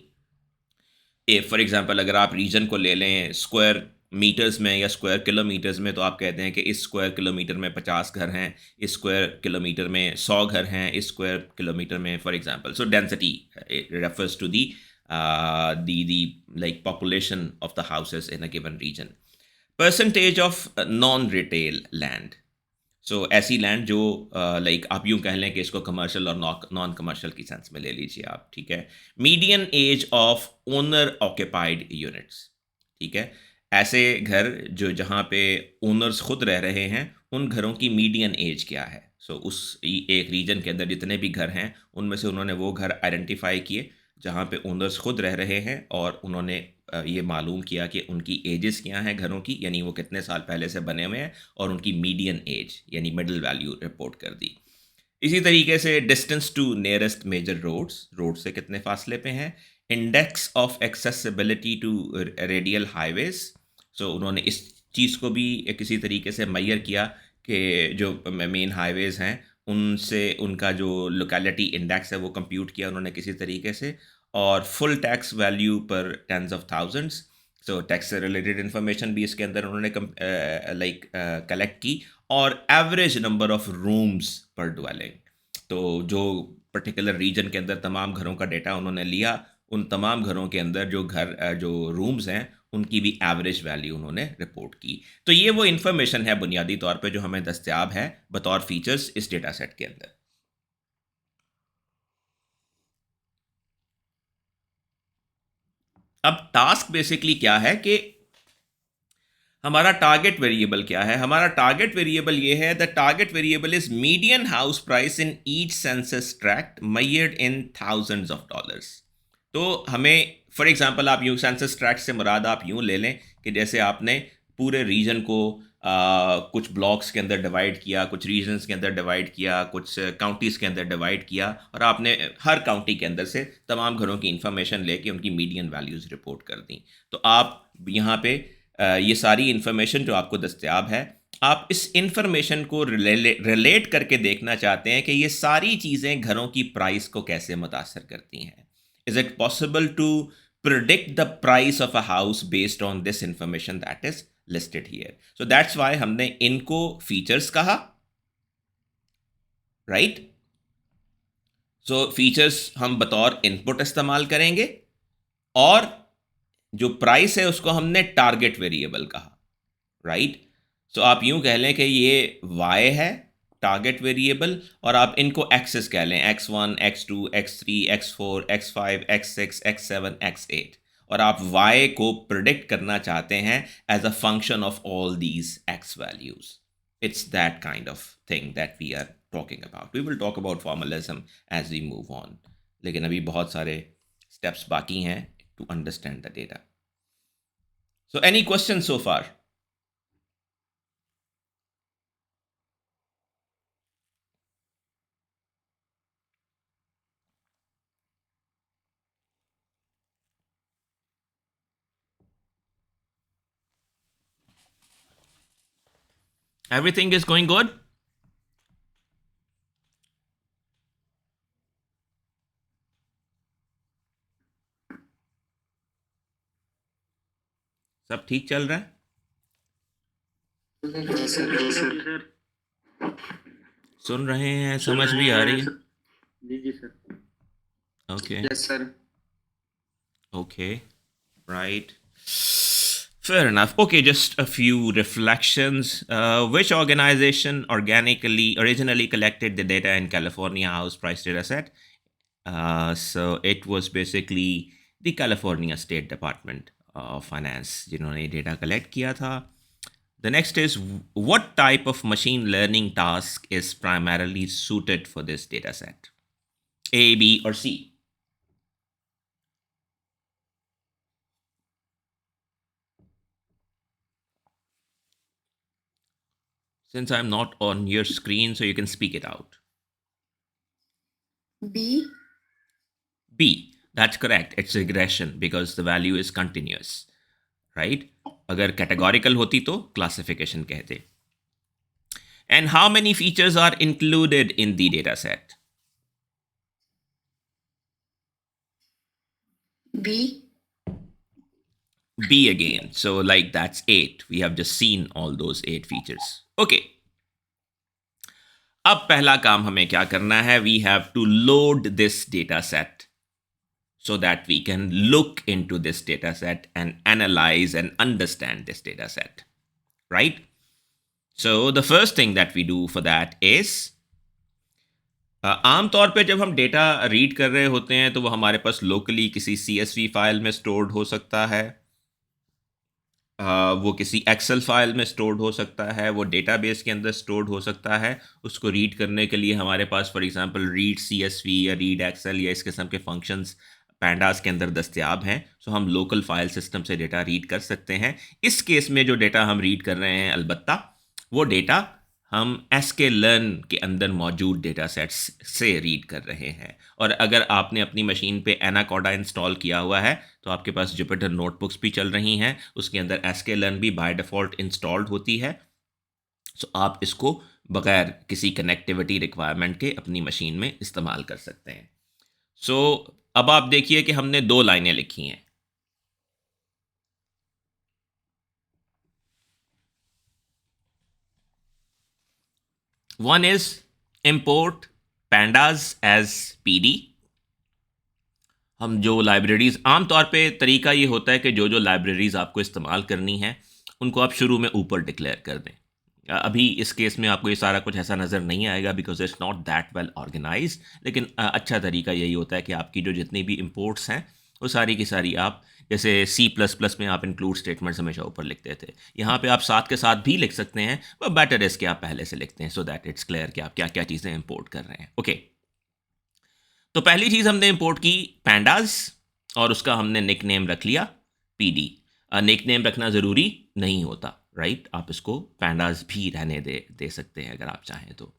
फॉर एग्जांपल अगर आप रीजन को ले लें स्क्वायर मीटर्स में या स्क्वायर किलोमीटर्स में, तो आप कहते हैं कि इस स्क्वायर किलोमीटर में 50 घर हैं, इस स्क्वायर किलोमीटर में 100 घर हैं, इस स्क्वायर किलोमीटर में, for example. So density refers to the like population of the houses in a given region. Percentage of non retail land. So ऐसी लैंड जो लाइक आप यूं कह लें कि इसको कमर्शियल और नॉन कमर्शियल की सेंस में ले लीजिए आप, ठीक है. Median age of owner occupied units, ठीक है. ऐसे घर जो जहाँ पे ओनर्स खुद रह रहे हैं, उन घरों की मीडियन एज क्या है. सो उस एक रीजन के अंदर जितने भी घर हैं उनमें से उन्होंने वो घर आइडेंटिफाई किए जहाँ पे ओनर्स खुद रह रहे हैं और उन्होंने ये मालूम किया कि उनकी एजेस क्या हैं घरों की, यानी वो कितने साल पहले से बने हुए हैं, और उनकी मीडियन एज यानी मिडल वैल्यू रिपोर्ट कर दी. इसी तरीके से distance to nearest major roads, road से कितने फासले पे हैं. Index of accessibility to radial highways. So उन्होंने इस चीज़ को भी किसी तरीके से मैयर किया कि जो मेन हाईवेज़ हैं उनसे उनका जो लोकेलिटी इंडेक्स है वो कंप्यूट किया उन्होंने किसी तरीके से. और full tax value per tens of thousands. So tax से रिलेटेड इन्फॉर्मेशन भी इसके अंदर उन्होंने लाइक कलेक्ट की. और average number of rooms per dwelling. तो जो पर्टिकुलर रीजन के अंदर तमाम घरों का डेटा उन्होंने लिया, उन तमाम घरों के अंदर जो रूम्स हैं उनकी भी एवरेज वैल्यू उन्होंने रिपोर्ट की. तो ये वो इन्फॉर्मेशन है बुनियादी तौर पे जो हमें दस्तयाब है बतौर फीचर्स इस डेटा सेट के अंदर. अब टास्क बेसिकली क्या है कि हमारा टारगेट वेरिएबल क्या है. हमारा टारगेट वेरिएबल ये है, the target variable is median house price in each census tract measured in thousands of dollars. तो हमें फॉर एग्जांपल आप यूँ सेंसस ट्रैक्ट से मुराद आप यूँ ले लें कि जैसे आपने पूरे रीजन को कुछ ब्लॉक्स के अंदर डिवाइड किया, कुछ रीजन्स के अंदर डिवाइड किया, कुछ काउंटीज़ के अंदर डिवाइड किया, और आपने हर काउंटी के अंदर से तमाम घरों की इंफॉर्मेशन लेके उनकी मीडियन वैल्यूज़ रिपोर्ट कर दी. तो आप यहाँ पे ये सारी इन्फॉर्मेशन जो आपको दस्तयाब है, आप इस इन्फॉर्मेशन को रिलेट करके देखना चाहते हैं कि ये सारी चीज़ें घरों की प्राइस को कैसे मुतासर करती हैं. Is it possible to predict the price of a house based on this information that is listed here. So that's why हमने इनको फीचर्स कहा, राइट. सो फीचर्स हम बतौर इनपुट इस्तेमाल करेंगे और जो प्राइस है उसको हमने टारगेट वेरिएबल कहा, राइट. सो आप यूं कह लें कि ये y है टारगेट वेरिएबल, और आप इनको एक्सेस कह लें x1, x2, x3, x4, x5, x6, x7, x8, और आप y को प्रिडिक्ट करना चाहते हैं as a function of all these x values. It's that kind of thing that we are talking about. We will talk about formalism as we move on, लेकिन अभी बहुत सारे स्टेप्स बाकी हैं to understand the data. So any questions so far? Everything is going good? सब ठीक चल रहा है? सर सुन रहे हैं, समझ भी आ रही है? जी जी sir. Okay yes sir. Okay right. Fair enough. Okay, just a few reflections. Which organization originally collected the data in California house price data set? So it was basically the California State Department of Finance जिन्होंने data collect किया था. The next is, what type of machine learning task is primarily suited for this data set? A, B, or C? Since I'm not on your screen, so you can speak it out. B. B. That's correct. It's regression because the value is continuous. Right? अगर categorical होती तो classification कहते. And how many features are included in the data set? B. B again. So like that's 8. We have just seen all those 8 features. Okay. अब पहला काम हमें क्या करना है? We have to load this data set so that we can look into this data set and analyze and understand this data set. Right? So the first thing that we do for that is आमतौर पे जब हम डेटा रीड कर रहे होते हैं तो वो हमारे पास लोकली किसी CSV फाइल में स्टोर्ड हो सकता है, वो किसी एक्सेल फाइल में स्टोर्ड हो सकता है, वो डेटाबेस के अंदर स्टोर्ड हो सकता है. उसको रीड करने के लिए हमारे पास फॉर एग्जांपल रीड CSV या रीड एक्सेल या इस किस्म के फंक्शंस पैंडास के अंदर दस्तियाब हैं. सो हम लोकल फाइल सिस्टम से डेटा रीड कर सकते हैं. इस केस में जो डेटा हम रीड कर रहे हैं अलबत्ता वो डेटा हम sklearn के अंदर मौजूद डेटा सेट्स से रीड कर रहे हैं. और अगर आपने अपनी मशीन पे एनाकोडा इंस्टॉल किया हुआ है तो आपके पास जुपिटर नोटबुक्स भी चल रही हैं, उसके अंदर sklearn भी बाय डिफ़ॉल्ट इंस्टॉल्ड होती है. सो आप इसको बगैर किसी कनेक्टिविटी रिक्वायरमेंट के अपनी मशीन में इस्तेमाल कर सकते हैं. सो अब आप देखिए कि हमने 2 लाइनें लिखी हैं. One is import pandas as PD. हम जो लाइब्रेरीज आमतौर पे तरीका ये होता है कि जो जो लाइब्रेरीज आपको इस्तेमाल करनी है उनको आप शुरू में ऊपर डिक्लेयर कर दें. अभी इस केस में आपको ये सारा कुछ ऐसा नज़र नहीं आएगा because it's not that well organized. लेकिन अच्छा तरीका यही होता है कि आपकी जो जितनी भी इंपोर्ट्स हैं वो सारी की सारी आप जैसे C++ में आप इंक्लूड स्टेटमेंट्स हमेशा ऊपर लिखते थे, यहाँ पे आप साथ के साथ भी लिख सकते हैं, बट बेटर इज़ कि आप पहले से लिखते हैं सो दैट इट्स क्लियर कि आप क्या क्या चीज़ें इंपोर्ट कर रहे हैं. ओके, तो पहली चीज़ हमने इंपोर्ट की पैंडास और उसका हमने निक नेम रख लिया PD. निक नेम रखना ज़रूरी नहीं होता, राइट? आप इसको पैंडास भी रहने दे सकते हैं अगर आप चाहें तो.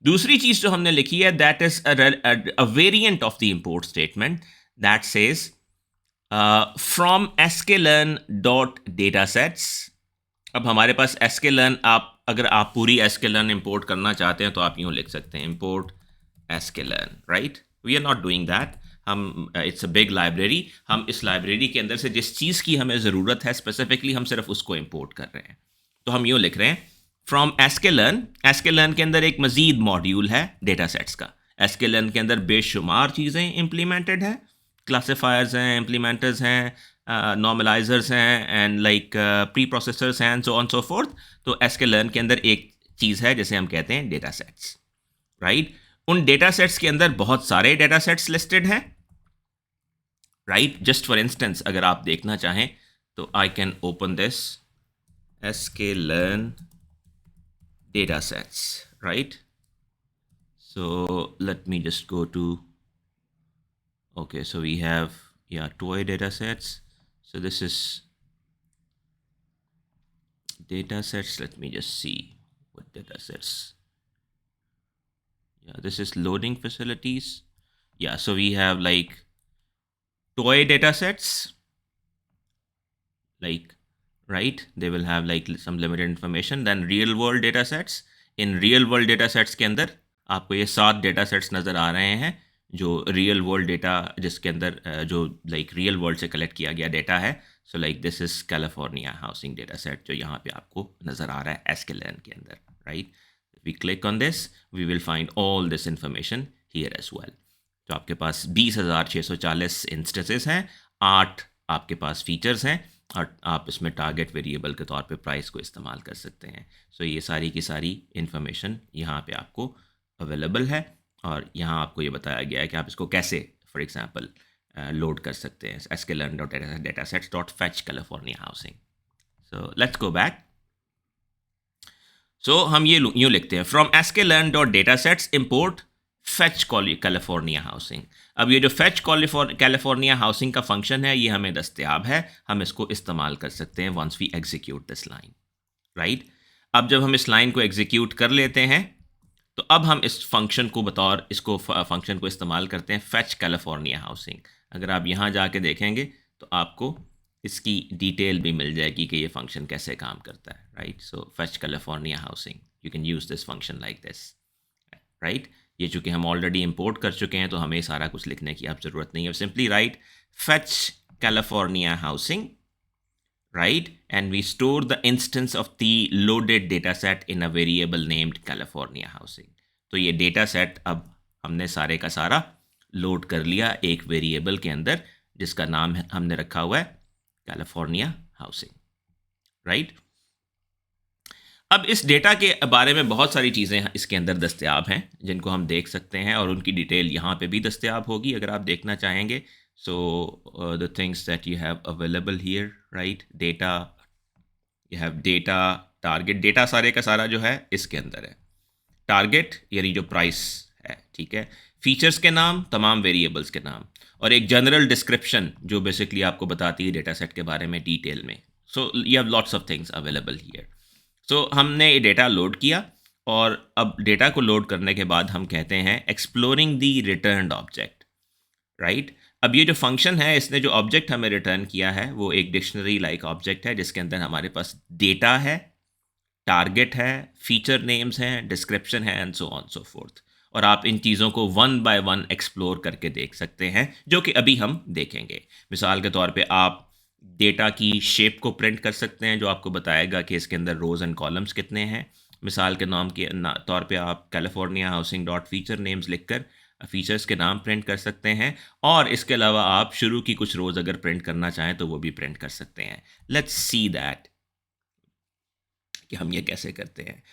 दूसरी चीज़ जो हमने लिखी है that is a variant of the import statement that says from sklearn dot data sets. अब हमारे पास sklearn अगर आप पूरी sklearn इंपोर्ट करना चाहते हैं तो आप यूँ लिख सकते हैं import sklearn, right? We are not doing that. हम इट्स अ बिग लाइब्रेरी, हम इस लाइब्रेरी के अंदर से जिस चीज़ की हमें ज़रूरत है स्पेसिफिकली हम सिर्फ उसको इंपोर्ट कर रहे हैं. तो हम यूँ लिख रहे हैं फ्रॉम sklearn के अंदर एक मज़ीद मॉड्यूल है डेटा सेट्स का. sklearn के अंदर बेशुमार चीज़ें इम्प्लीमेंटेड हैं, क्लासीफायर्स हैं, इम्प्लीमेंटर्स हैं, नॉर्मलाइजर्स हैं एंड लाइक प्री प्रोसेसर्स हैं, सो ऑन सो फोर्थ. तो sklearn के अंदर एक चीज़ है जिसे हम कहते हैं डेटा सेट्स, राइट? उन डेटा सेट्स के अंदर बहुत सारे डेटा सेट्स लिस्टेड हैं, राइट? जस्ट फॉर इंस्टेंस अगर आप देखना चाहें तो I can open this sklearn data sets, right? So let me just go to, okay, so we have, yeah, toy data sets. So this is data sets. Let me just see what data sets. Yeah, this is loading facilities. Yeah, so we have like toy data sets, like, right? They will have like some limited information. Then real world data sets. In real world data sets के अंदर आपको ये 7 डेटा सेट्स नज़र आ रहे हैं जो रियल वर्ल्ड डेटा जिसके अंदर जो लाइक रियल वर्ल्ड से कलेक्ट किया गया डेटा है. So like this is California housing data set जो यहाँ पे आपको नज़र आ रहा है sklearn के अंदर, right? We click on this, we will find all this information here as well. तो आपके पास 20,640 इंस्टेंसेस हैं, 8 आपके पास फीचर्स हैं. और आप इसमें टारगेट वेरिएबल के तौर पे प्राइस को इस्तेमाल कर सकते हैं. सो ये सारी की सारी इन्फॉर्मेशन यहाँ पे आपको अवेलेबल है और यहाँ आपको ये बताया गया है कि आप इसको कैसे फॉर एग्जांपल लोड कर सकते हैं. sklearn.datasets.fetch California housing. So let's go back. So हम ये यूँ लिखते हैं from sklearn.datasets import fetch California housing. अब ये जो fetch California housing का फंक्शन है ये हमें दस्तयाब है, हम इसको इस्तेमाल कर सकते हैं once we execute this line, right? अब जब हम इस लाइन को एग्जीक्यूट कर लेते हैं तो अब हम इस फंक्शन को बतौर इसको फंक्शन को इस्तेमाल करते हैं fetch California housing. अगर आप यहाँ जाके देखेंगे तो आपको इसकी डिटेल भी मिल जाएगी कि ये फंक्शन कैसे काम करता है, right? So fetch California housing, you can use this function like this, right? ये चूँकि हम ऑलरेडी इंपोर्ट कर चुके हैं तो हमें सारा कुछ लिखने की अब ज़रूरत नहीं है. Simply write fetch California housing, right? And we store the instance of the loaded data set in a variable named California housing. तो ये डेटा सेट अब हमने सारे का सारा लोड कर लिया एक वेरिएबल के अंदर जिसका नाम हमने रखा हुआ है कैलिफोर्निया हाउसिंग, राइट? अब इस डेटा के बारे में बहुत सारी चीज़ें इसके अंदर दस्तयाब हैं जिनको हम देख सकते हैं और उनकी डिटेल यहाँ पे भी दस्तयाब होगी अगर आप देखना चाहेंगे. So the things that you have available here, right? Data, you have data, target. Data सारे का सारा जो है इसके अंदर है. टारगेट यानी जो प्राइस है, ठीक है? फीचर्स के नाम, तमाम वेरिएबल्स के नाम और एक जनरल डिस्क्रिप्शन जो बेसिकली आपको बताती है डेटा सेट के बारे में डिटेल में. So you have lots of things available here. So हमने ये डेटा लोड किया और अब डेटा को लोड करने के बाद हम कहते हैं एक्सप्लोरिंग दी रिटर्न्ड ऑब्जेक्ट, राइट? अब ये जो फंक्शन है इसने जो ऑब्जेक्ट हमें रिटर्न किया है वो एक डिक्शनरी लाइक ऑब्जेक्ट है जिसके अंदर हमारे पास डेटा है, टारगेट है, फीचर नेम्स हैं, डिस्क्रिप्शन है and so on so fourth. और आप इन चीज़ों को वन बाय वन एक्सप्लोर करके देख सकते हैं जो कि अभी हम देखेंगे. मिसाल के तौर पे आप डेटा की शेप को प्रिंट कर सकते हैं जो आपको बताएगा कि इसके अंदर रोज़ एंड कॉलम्स कितने हैं. मिसाल के नाम के तौर पे आप California housing dot feature names लिखकर फीचर्स के नाम प्रिंट कर सकते हैं और इसके अलावा आप शुरू की कुछ रोज़ अगर प्रिंट करना चाहें तो वो भी प्रिंट कर सकते हैं. लेट्स सी दैट कि हम ये कैसे करते हैं.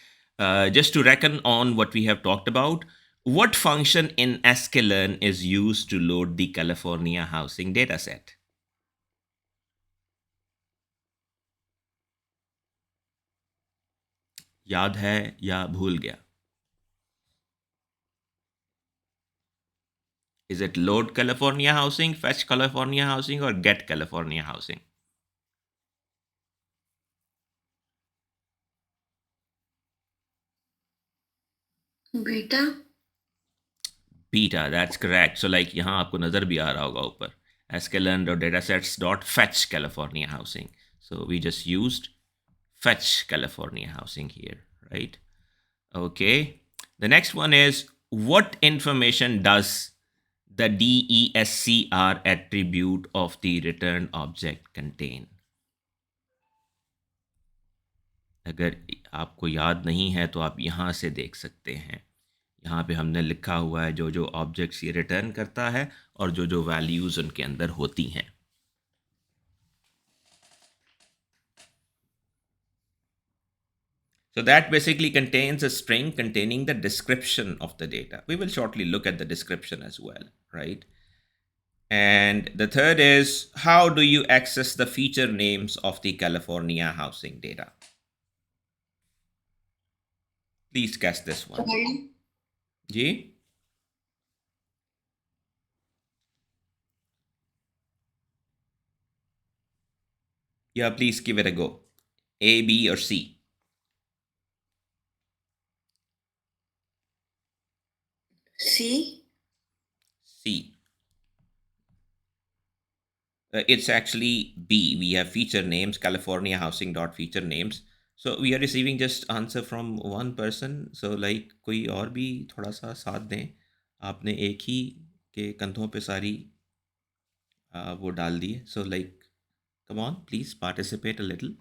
Just to reckon on what we have talked about, what function in sklearn is used to load the California housing dataset? याद है या भूल गया? Is it load California housing, fetch California housing or get California housing? Beta. Beta, that's correct. So like यहाँ आपको नज़र भी आ रहा होगा ऊपर sklearn.datasets.fetch California housing. So we just used fetch California housing here, right? Okay. The next one is what information does the DESCR attribute of the return object contain? अगर आपको याद नहीं है तो आप यहाँ से देख सकते हैं. यहाँ पे हमने लिखा हुआ है जो जो ऑब्जेक्ट्स ये रिटर्न करता है और जो जो वैल्यूज़ उनके अंदर होती हैं. So that basically contains a string containing the description of the data. We will shortly look at the description as well, right? And the third is how do you access the feature names of the California housing data? Please guess this one. Ji? Yeah, please give it a go. A, B or C? C. C. It's actually B. We have feature names, California housing dot feature names. So we are receiving just answer from one person. So like कोई और भी थोड़ा सा साथ दें. आपने एक ही के कंधों पे सारी वो डाल दी है. So like come on, please participate a little.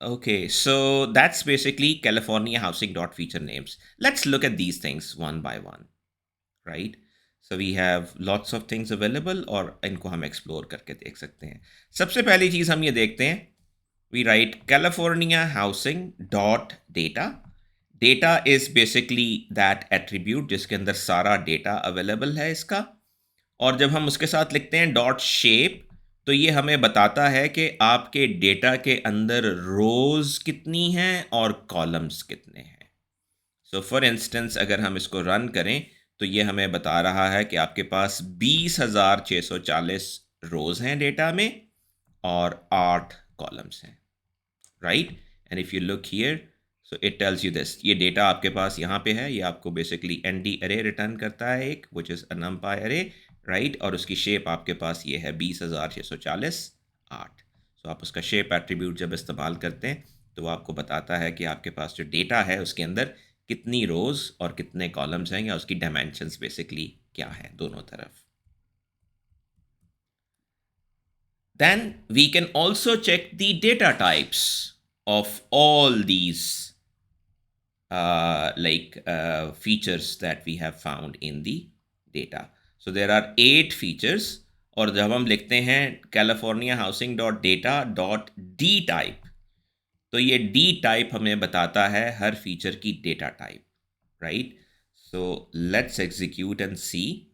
Okay, so that's basically California housing dot feature names. Let's look at these things one by one, right? So we have lots of things available और इनको हम एक्सप्लोर करके देख सकते हैं. सबसे पहली चीज़ हम ये देखते हैं, we write California housing dot data. Data is basically that attribute जिसके अंदर सारा डेटा अवेलेबल है इसका. और जब हम उसके साथ लिखते हैं डॉट शेप, तो ये हमें बताता है कि आपके डेटा के अंदर रोज़ कितनी हैं और कॉलम्स कितने हैं. सो फॉर इंस्टेंस अगर हम इसको रन करें तो ये हमें बता रहा है कि आपके पास 20,640 रोज़ हैं डेटा में और 8 कॉलम्स हैं, right. And if you look here, so it tells you this, ये डेटा आपके पास यहाँ पे है. ये आपको बेसिकली एनडी अरे रिटर्न करता है एक, विच इज़ अ नंपाई अरे, राइट. और उसकी शेप आपके पास ये है 20,640 8. सो आप उसका शेप एट्रीब्यूट जब इस्तेमाल करते हैं तो वो आपको बताता है कि आपके पास जो डेटा है उसके अंदर कितनी रोज़ और कितने कॉलम्स हैं, या उसकी डायमेंशंस बेसिकली क्या है दोनों तरफ. Then we can also check the data types of all these features that we have found in the data. So there are 8 features. और जब हम लिखते हैं California housing dot data dot D type, तो ये डी टाइप हमें बताता है हर फीचर की data type, right. So let's execute and see.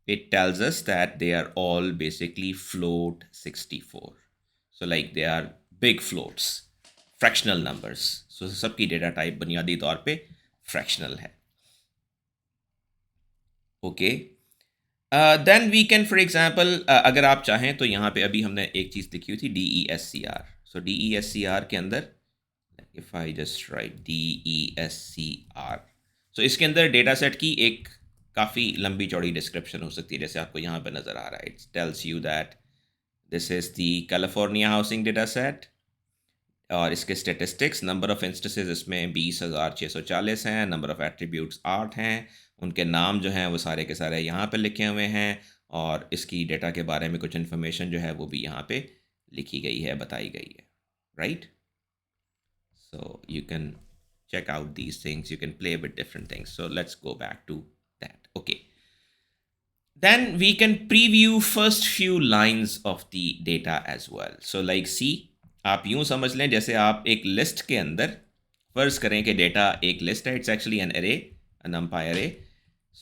It tells us that they are all basically float 64. So like they are big floats, fractional numbers. So सबकी data type बुनियादी तौर पे fractional है. Okay. Then we can, for example, अगर आप चाहें तो यहाँ पे अभी हमने एक चीज़ लिखी हुई थी DESCR. So DESCR के अंदर, if I just write DESCR, so इसके अंदर डेटा सेट की एक काफ़ी लंबी चौड़ी डिस्क्रिप्शन हो सकती है, जैसे आपको यहाँ पे नज़र आ रहा है. It tells you that this is the California housing data set और इसके स्टेटिस्टिक्स, नंबर ऑफ़ इंस्टेंसेस इसमें 20,640 हैं, नंबर ऑफ़ एट्रीब्यूट्स 8 हैं, उनके नाम जो हैं वो सारे के सारे यहाँ पे लिखे हुए हैं, और इसकी डेटा के बारे में कुछ इन्फॉर्मेशन जो है वो भी यहाँ पे लिखी गई है, बताई गई है, right. So you can check out these things, you can play with different things. So let's go back to that. Okay, then we can preview first few lines of the data as well. So like see, आप यूं समझ लें जैसे आप एक लिस्ट के अंदर फर्ज करें कि डेटा एक लिस्ट है, इट्स एक्चुअली एन अरे, नंपाई अरे.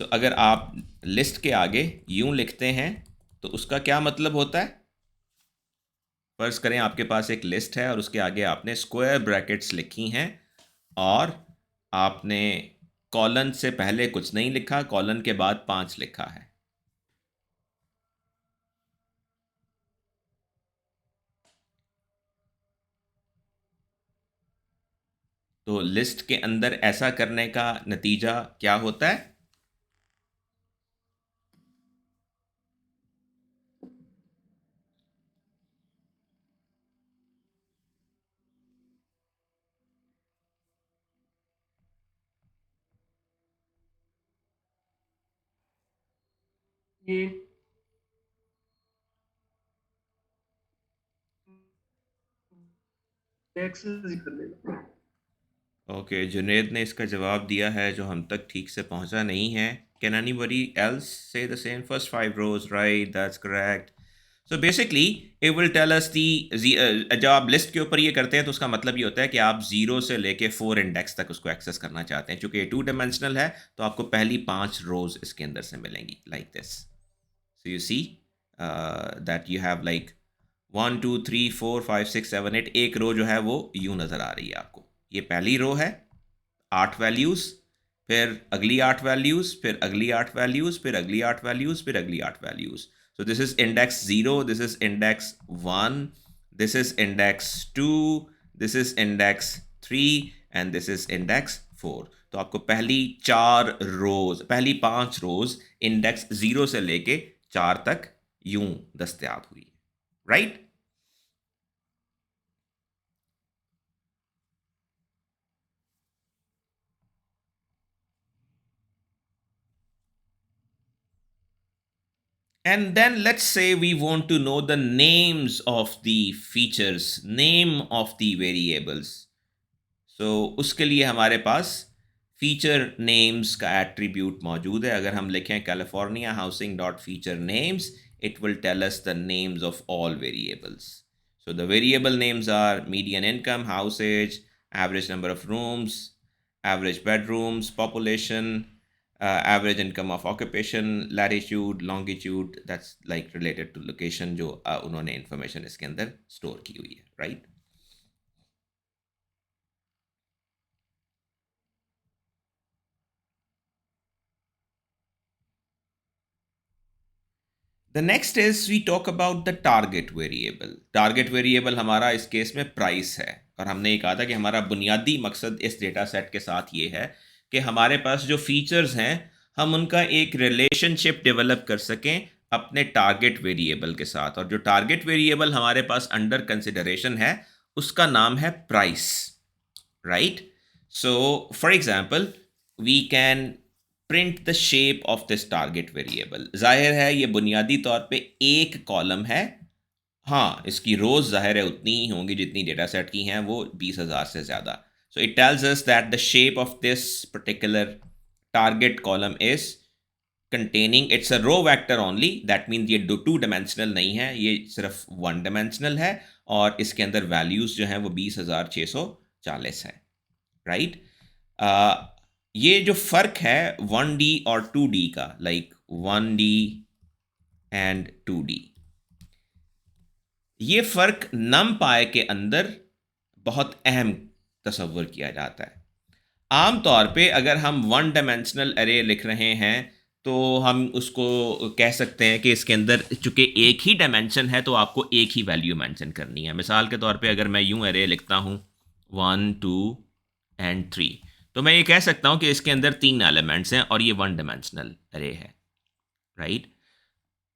सो अगर आप लिस्ट के आगे यूं लिखते हैं तो उसका क्या मतलब होता है. फर्ज करें आपके पास एक लिस्ट है और उसके आगे आपने स्क्वायर ब्रैकेट्स लिखी हैं और आपने कॉलन से पहले कुछ नहीं लिखा, कॉलन के बाद 5 लिखा है. तो लिस्ट के अंदर ऐसा करने का नतीजा क्या होता है. ये एक्सेस कर लेगा. ओके, जुनेद ने इसका जवाब दिया है जो हम तक ठीक से पहुंचा नहीं है. Can anybody else see the same. First 5 rows, right, that's correct. So basically it will tell us the, जब आप लिस्ट के ऊपर ये करते हैं तो उसका मतलब ये होता है कि आप 0 से लेके 4 इंडेक्स तक उसको एक्सेस करना चाहते हैं. चूंकि ये 2 डायमेंशनल है तो आपको पहली 5 रोज इसके अंदर से मिलेंगी, like this. So you see that you have like 1 2 3 4 5 6 7 8. एक रो जो है वो यूं नज़र आ रही है आपको. ये पहली रो है, 8 वैल्यूज़, फिर अगली 8 वैल्यूज़, फिर अगली 8 वैल्यूज़, फिर अगली 8 वैल्यूज़, फिर अगली 8 values. So this is index 0, this is index 1, this is index 2, this is index 3 and this is index 4. तो आपको पहली 4 रोज, पहली 5 रोज इंडेक्स 0 से लेके 4 तक यूं दस्तयाब हुई, right. And then let's say we want to know the names of the features, name of the variables. So उसके लिए हमारे पास फीचर नेम्स का एट्रीब्यूट मौजूद है. अगर हम लिखें California housing dot feature names, it will tell us the names of all variables. So the variable names are median income, house age, average number of rooms, average bedrooms, population, average income of occupation, latitude, longitude, that's like related to location जो उन्होंने information इसके अंदर store की हुई है, right? The next is we talk about the target variable. Target variable हमारा इस केस में price है, और हमने ये कहा था कि हमारा बुनियादी मकसद इस डेटा सेट के साथ ये है कि हमारे पास जो फीचर्स हैं हम उनका एक रिलेशनशिप डेवलप कर सकें अपने टारगेट वेरिएबल के साथ. और जो टारगेट वेरिएबल हमारे पास अंडर कंसिडरेशन है उसका नाम है price, right? So for example we can print the shape of this target variable. जाहिर है ये बुनियादी तौर पे एक कॉलम है. हाँ, इसकी रोज जाहिर है उतनी ही होंगी जितनी डेटा सेट की हैं, वो 20,000 से ज़्यादा. So it tells us that the shape of this particular target column is containing, it's a row vector only. That means ये टू डायमेंशनल नहीं है, ये सिर्फ वन डायमेंशनल है, और इसके अंदर वैल्यूज़ जो हैं वो 20,640 हैं, राइट? ये जो फ़र्क है 1D और 2D का, लाइक 1D एंड 2D, ये फ़र्क NumPy के अंदर बहुत अहम तस्वर किया जाता है. आम तौर पे अगर हम वन डायमेंशनल अरे लिख रहे हैं तो हम उसको कह सकते हैं कि इसके अंदर चूंकि एक ही डायमेंशन है तो आपको एक ही वैल्यू मेंशन करनी है. मिसाल के तौर पे अगर मैं यूं अरे लिखता हूं 1, 2 एंड 3, तो मैं ये कह सकता हूं कि इसके अंदर 3 एलिमेंट्स हैं और ये वन डायमेंशनल अरे है, राइट?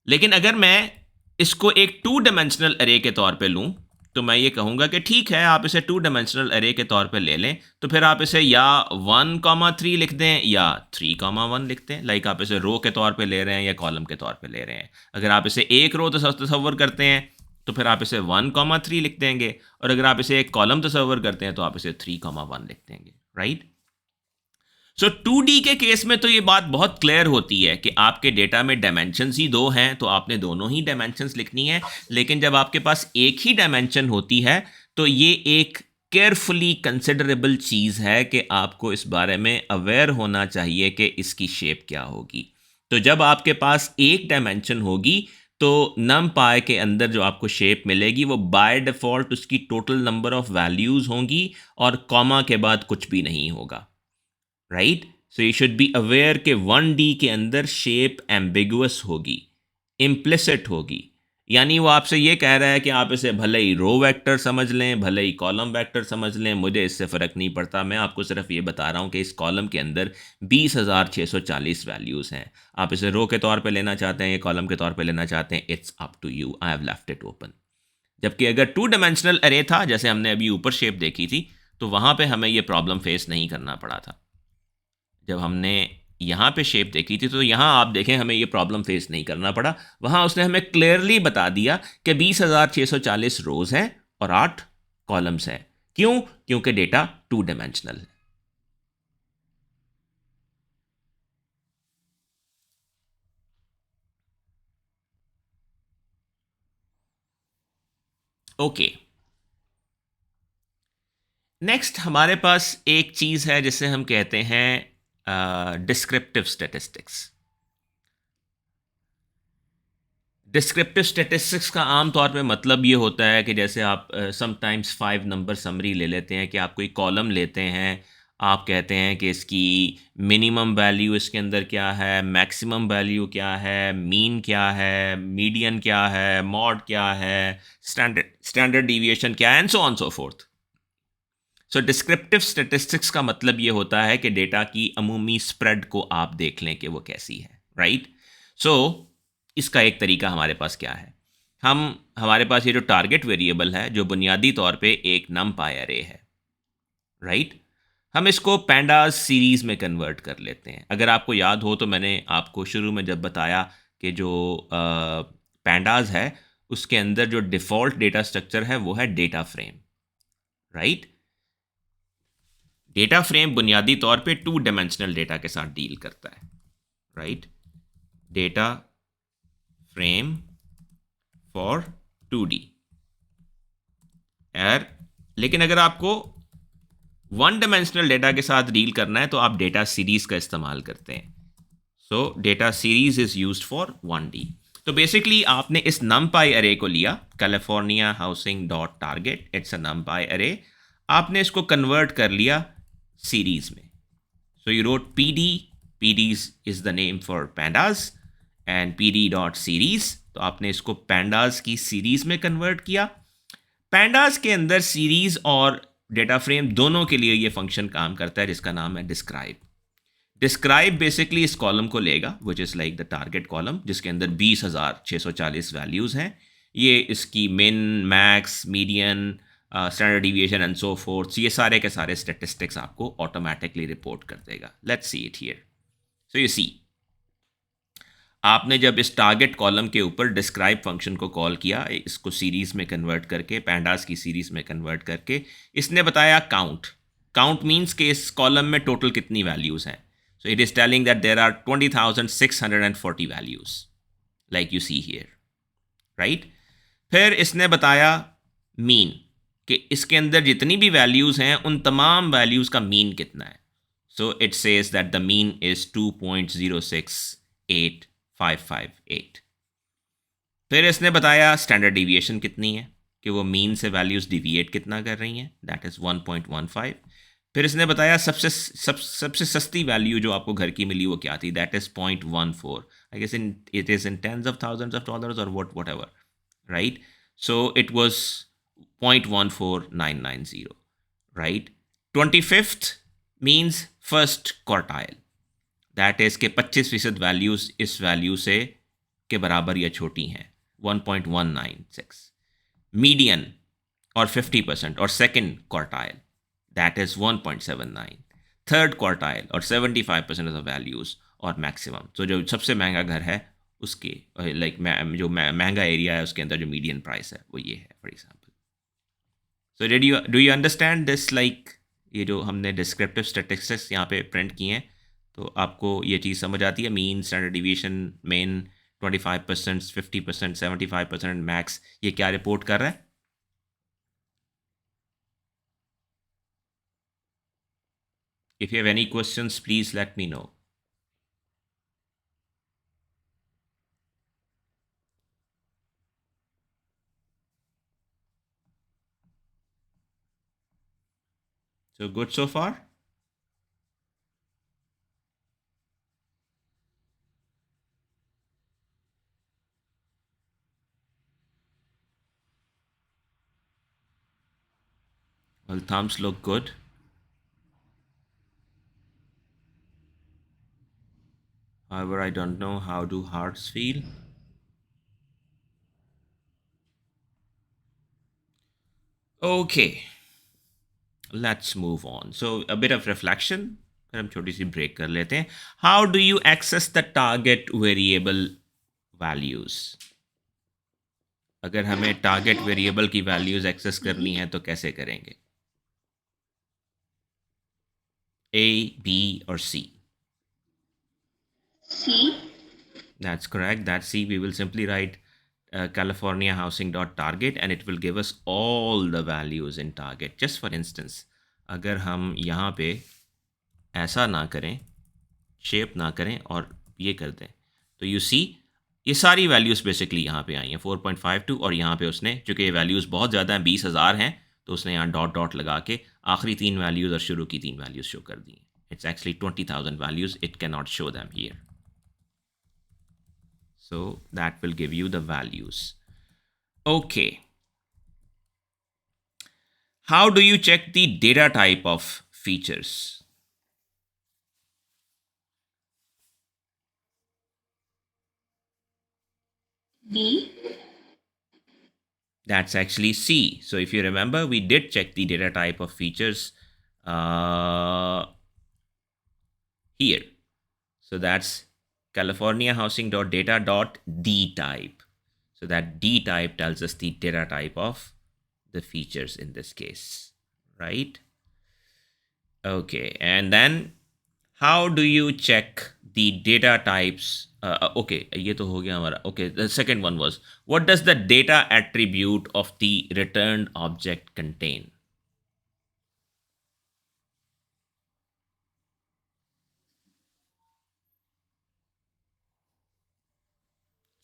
लेकिन अगर मैं इसको एक 2 डायमेंशनल अरे के तौर पे लूं तो मैं ये कहूँगा कि ठीक है, आप इसे 2 डायमेंशनल अरे के तौर पे ले लें, तो फिर आप इसे या 1,3 लिख दें या 3,1 लिख दें. लाइक आप इसे रो के तौर पे ले रहे हैं या कॉलम के तौर पे ले रहे हैं. अगर आप इसे एक रो तस्वर करते हैं तो फिर आप इसे 1,3 लिख देंगे, और अगर आप इसे एक कॉलम तस्वर करते हैं तो आप इसे 3,1 लिख देंगे, राइट? सो 2D के केस में तो ये बात बहुत क्लियर होती है कि आपके डेटा में डायमेंशंस ही 2 हैं तो आपने दोनों ही डायमेंशंस लिखनी है. लेकिन जब आपके पास एक ही डायमेंशन होती है तो ये एक केयरफुली कंसिडरेबल चीज़ है कि आपको इस बारे में अवेयर होना चाहिए कि इसकी शेप क्या होगी. तो जब आपके पास एक डायमेंशन होगी तो NumPy के अंदर जो आपको शेप मिलेगी वो बाय डिफ़ॉल्ट उसकी टोटल नंबर ऑफ वैल्यूज़ होंगी और कॉमा के बाद कुछ भी नहीं होगा, right? So you should be aware कि 1D के अंदर शेप एम्बिगुअस होगी, इम्प्लिसिट होगी. यानी वो आपसे ये कह रहा है कि आप इसे भले ही रो वेक्टर समझ लें, भले ही कॉलम वेक्टर समझ लें, मुझे इससे फ़र्क नहीं पड़ता. मैं आपको सिर्फ ये बता रहा हूँ कि इस कॉलम के अंदर 20,640 वैल्यूज़ हैं. आप इसे रो के तौर पे लेना चाहते हैं या कॉलम के तौर पे लेना चाहते हैं, it's up to you. I have left it open. जबकि अगर 2 डायमेंशनल अरे था, जैसे हमने अभी ऊपर शेप देखी थी, तो वहाँ पे हमें ये प्रॉब्लम फेस नहीं करना पड़ा था. जब हमने यहाँ पे शेप देखी थी तो यहाँ आप देखें हमें ये प्रॉब्लम फेस नहीं करना पड़ा. वहाँ उसने हमें क्लियरली बता दिया कि 20,640 रोज़ हैं और 8 कॉलम्स हैं. क्यों? क्योंकि डेटा 2 डायमेंशनल है. ओके, नेक्स्ट हमारे पास एक चीज़ है जिसे हम कहते हैं डिस्क्रिप्टिव स्टैटिस्टिक्स. डिस्क्रिप्टिव स्टैटिस्टिक्स का आम तौर पे मतलब ये होता है कि जैसे आप समटाइम्स 5 नंबर समरी ले लेते हैं कि आप कोई कॉलम लेते हैं, आप कहते हैं कि इसकी मिनिमम वैल्यू इसके अंदर क्या है, मैक्सिमम वैल्यू क्या है, मीन क्या है, मीडियन क्या है, मॉड क्या है, स्टैंडर्ड डिविएशन क्या है, and so on so fourth. So descriptive statistics का मतलब ये होता है कि डेटा की अमूमी स्प्रेड को आप देख लें कि वो कैसी है, राइट? सो इसका एक तरीका हमारे पास क्या है, हमारे पास ये जो टारगेट वेरिएबल है जो बुनियादी तौर पे एक NumPy अरे है, राइट? हम इसको पैंडाज सीरीज़ में कन्वर्ट कर लेते हैं. अगर आपको याद हो तो मैंने आपको शुरू में जब बताया कि जो पैंडाज है उसके अंदर जो डिफ़ॉल्ट डेटा स्ट्रक्चर है वो है data frame, right? Data frame बुनियादी तौर पे 2 डायमेंशनल डेटा के साथ डील करता है, right? Data frame for 2D एर, लेकिन अगर आपको 1 डायमेंशनल डेटा के साथ डील करना है तो आप डेटा सीरीज का इस्तेमाल करते हैं. सो data series is used for 1D. तो बेसिकली आपने इस numpy अरे को लिया, California housing dot target, it's a numpy अरे. आपने इसको कन्वर्ट कर लिया सीरीज में. So you wrote PD is the name for pandas and PD dot series. तो आपने इसको pandas की सीरीज में कन्वर्ट किया. pandas के अंदर सीरीज और डेटा फ्रेम दोनों के लिए ये फंक्शन काम करता है जिसका नाम है डिस्क्राइब. डिस्क्राइब बेसिकली इस कॉलम को लेगा विच is like the target column, जिसके अंदर 20,640 वैल्यूज़ हैं. ये इसकी मिन, max, median, standard deviation and so fourth, ये सारे के सारे स्टेटिस्टिक्स आपको ऑटोमेटिकली रिपोर्ट कर देगा. Let's see it here. So you see, आपने जब इस टारगेट कॉलम के ऊपर डिस्क्राइब फंक्शन को कॉल किया, इसको सीरीज़ में कन्वर्ट करके, पैंडास की सीरीज़ में कन्वर्ट करके, इसने बताया काउंट. काउंट मीन्स कि इस कॉलम में टोटल कितनी वैल्यूज़ हैं. So it is telling that there are 20,640 values, like you see here, right? फिर इसने बताया मीन, कि इसके अंदर जितनी भी वैल्यूज़ हैं उन तमाम वैल्यूज़ का मीन कितना है. So it says that the mean is 2.068558. फिर इसने बताया स्टैंडर्ड डिविएशन कितनी है, कि वो मीन से वैल्यूज़ डिविएट कितना कर रही हैं, दैट इज़ 1.15. फिर इसने बताया सबसे सस्ती वैल्यू जो आपको घर की मिली वो क्या थी, that is 0.14. I guess it is in terms of thousands of dollars or whatever, right? So it was 0.14990, right? 25th means first quartile, that is के 25% वैल्यूज़ इस वैल्यू से के बराबर या छोटी हैं, 1.196. मीडियन और 50% और second quartile, that is 1.79. Third quartile और 75% ऑफ द वैल्यूज़ और मैक्सिमम. तो जो सबसे महंगा घर है उसके लाइक जो महंगा एरिया है उसके अंदर जो मीडियन प्राइस है वो ये है, for example. So do you understand this, like ये जो हमने डिस्क्रिप्टिव स्टैटिस्टिक्स यहाँ पे प्रिंट किए हैं, तो आपको ये चीज़ समझ आती है. Mean, standard deviation, main, 25%, 50%, 75%, max, ये क्या रिपोर्ट कर रहा है? If you have any questions, please let me know. So good so far? Well, thumbs look good. However, I don't know how do hearts feel. Okay, let's move on. So a bit of reflection. फिर हम छोटी सी ब्रेक कर लेते हैं. How do you access the target variable values? अगर हमें टारगेट वेरिएबल की वैल्यूज एक्सेस करनी है तो कैसे करेंगे? A, B or C? C. That's correct. That's C. We will simply write californiahousing.target and it will give us all the values in target. Just for instance, अगर हम यहाँ पे ऐसा ना करें, शेप ना करें और ये कर दें, तो यू सी ये सारी वैल्यूज़ बेसिकली यहाँ पे आई हैं 4.52, और यहाँ पे उसने, चूँकि ये वैल्यूज़ बहुत ज़्यादा हैं, 20,000 हैं, तो उसने यहाँ डॉट डॉट लगा के आखिरी 3 वैल्यूज़ और शुरू की 3 वैल्यूज़ शो कर दी. It's actually 20,000 values. It can not show them here. So that will give you the values. Okay. How do you check the data type of features? B. That's actually C. So if you remember, we did check the data type of features here. So that's californiahousing.data.dtype. So that D type tells us the data type of the features in this case, right? Okay, and then how do you check the data types? Okay, ये तो हो गया हमारा. Okay, the second one was, what does the data attribute of the returned object contain?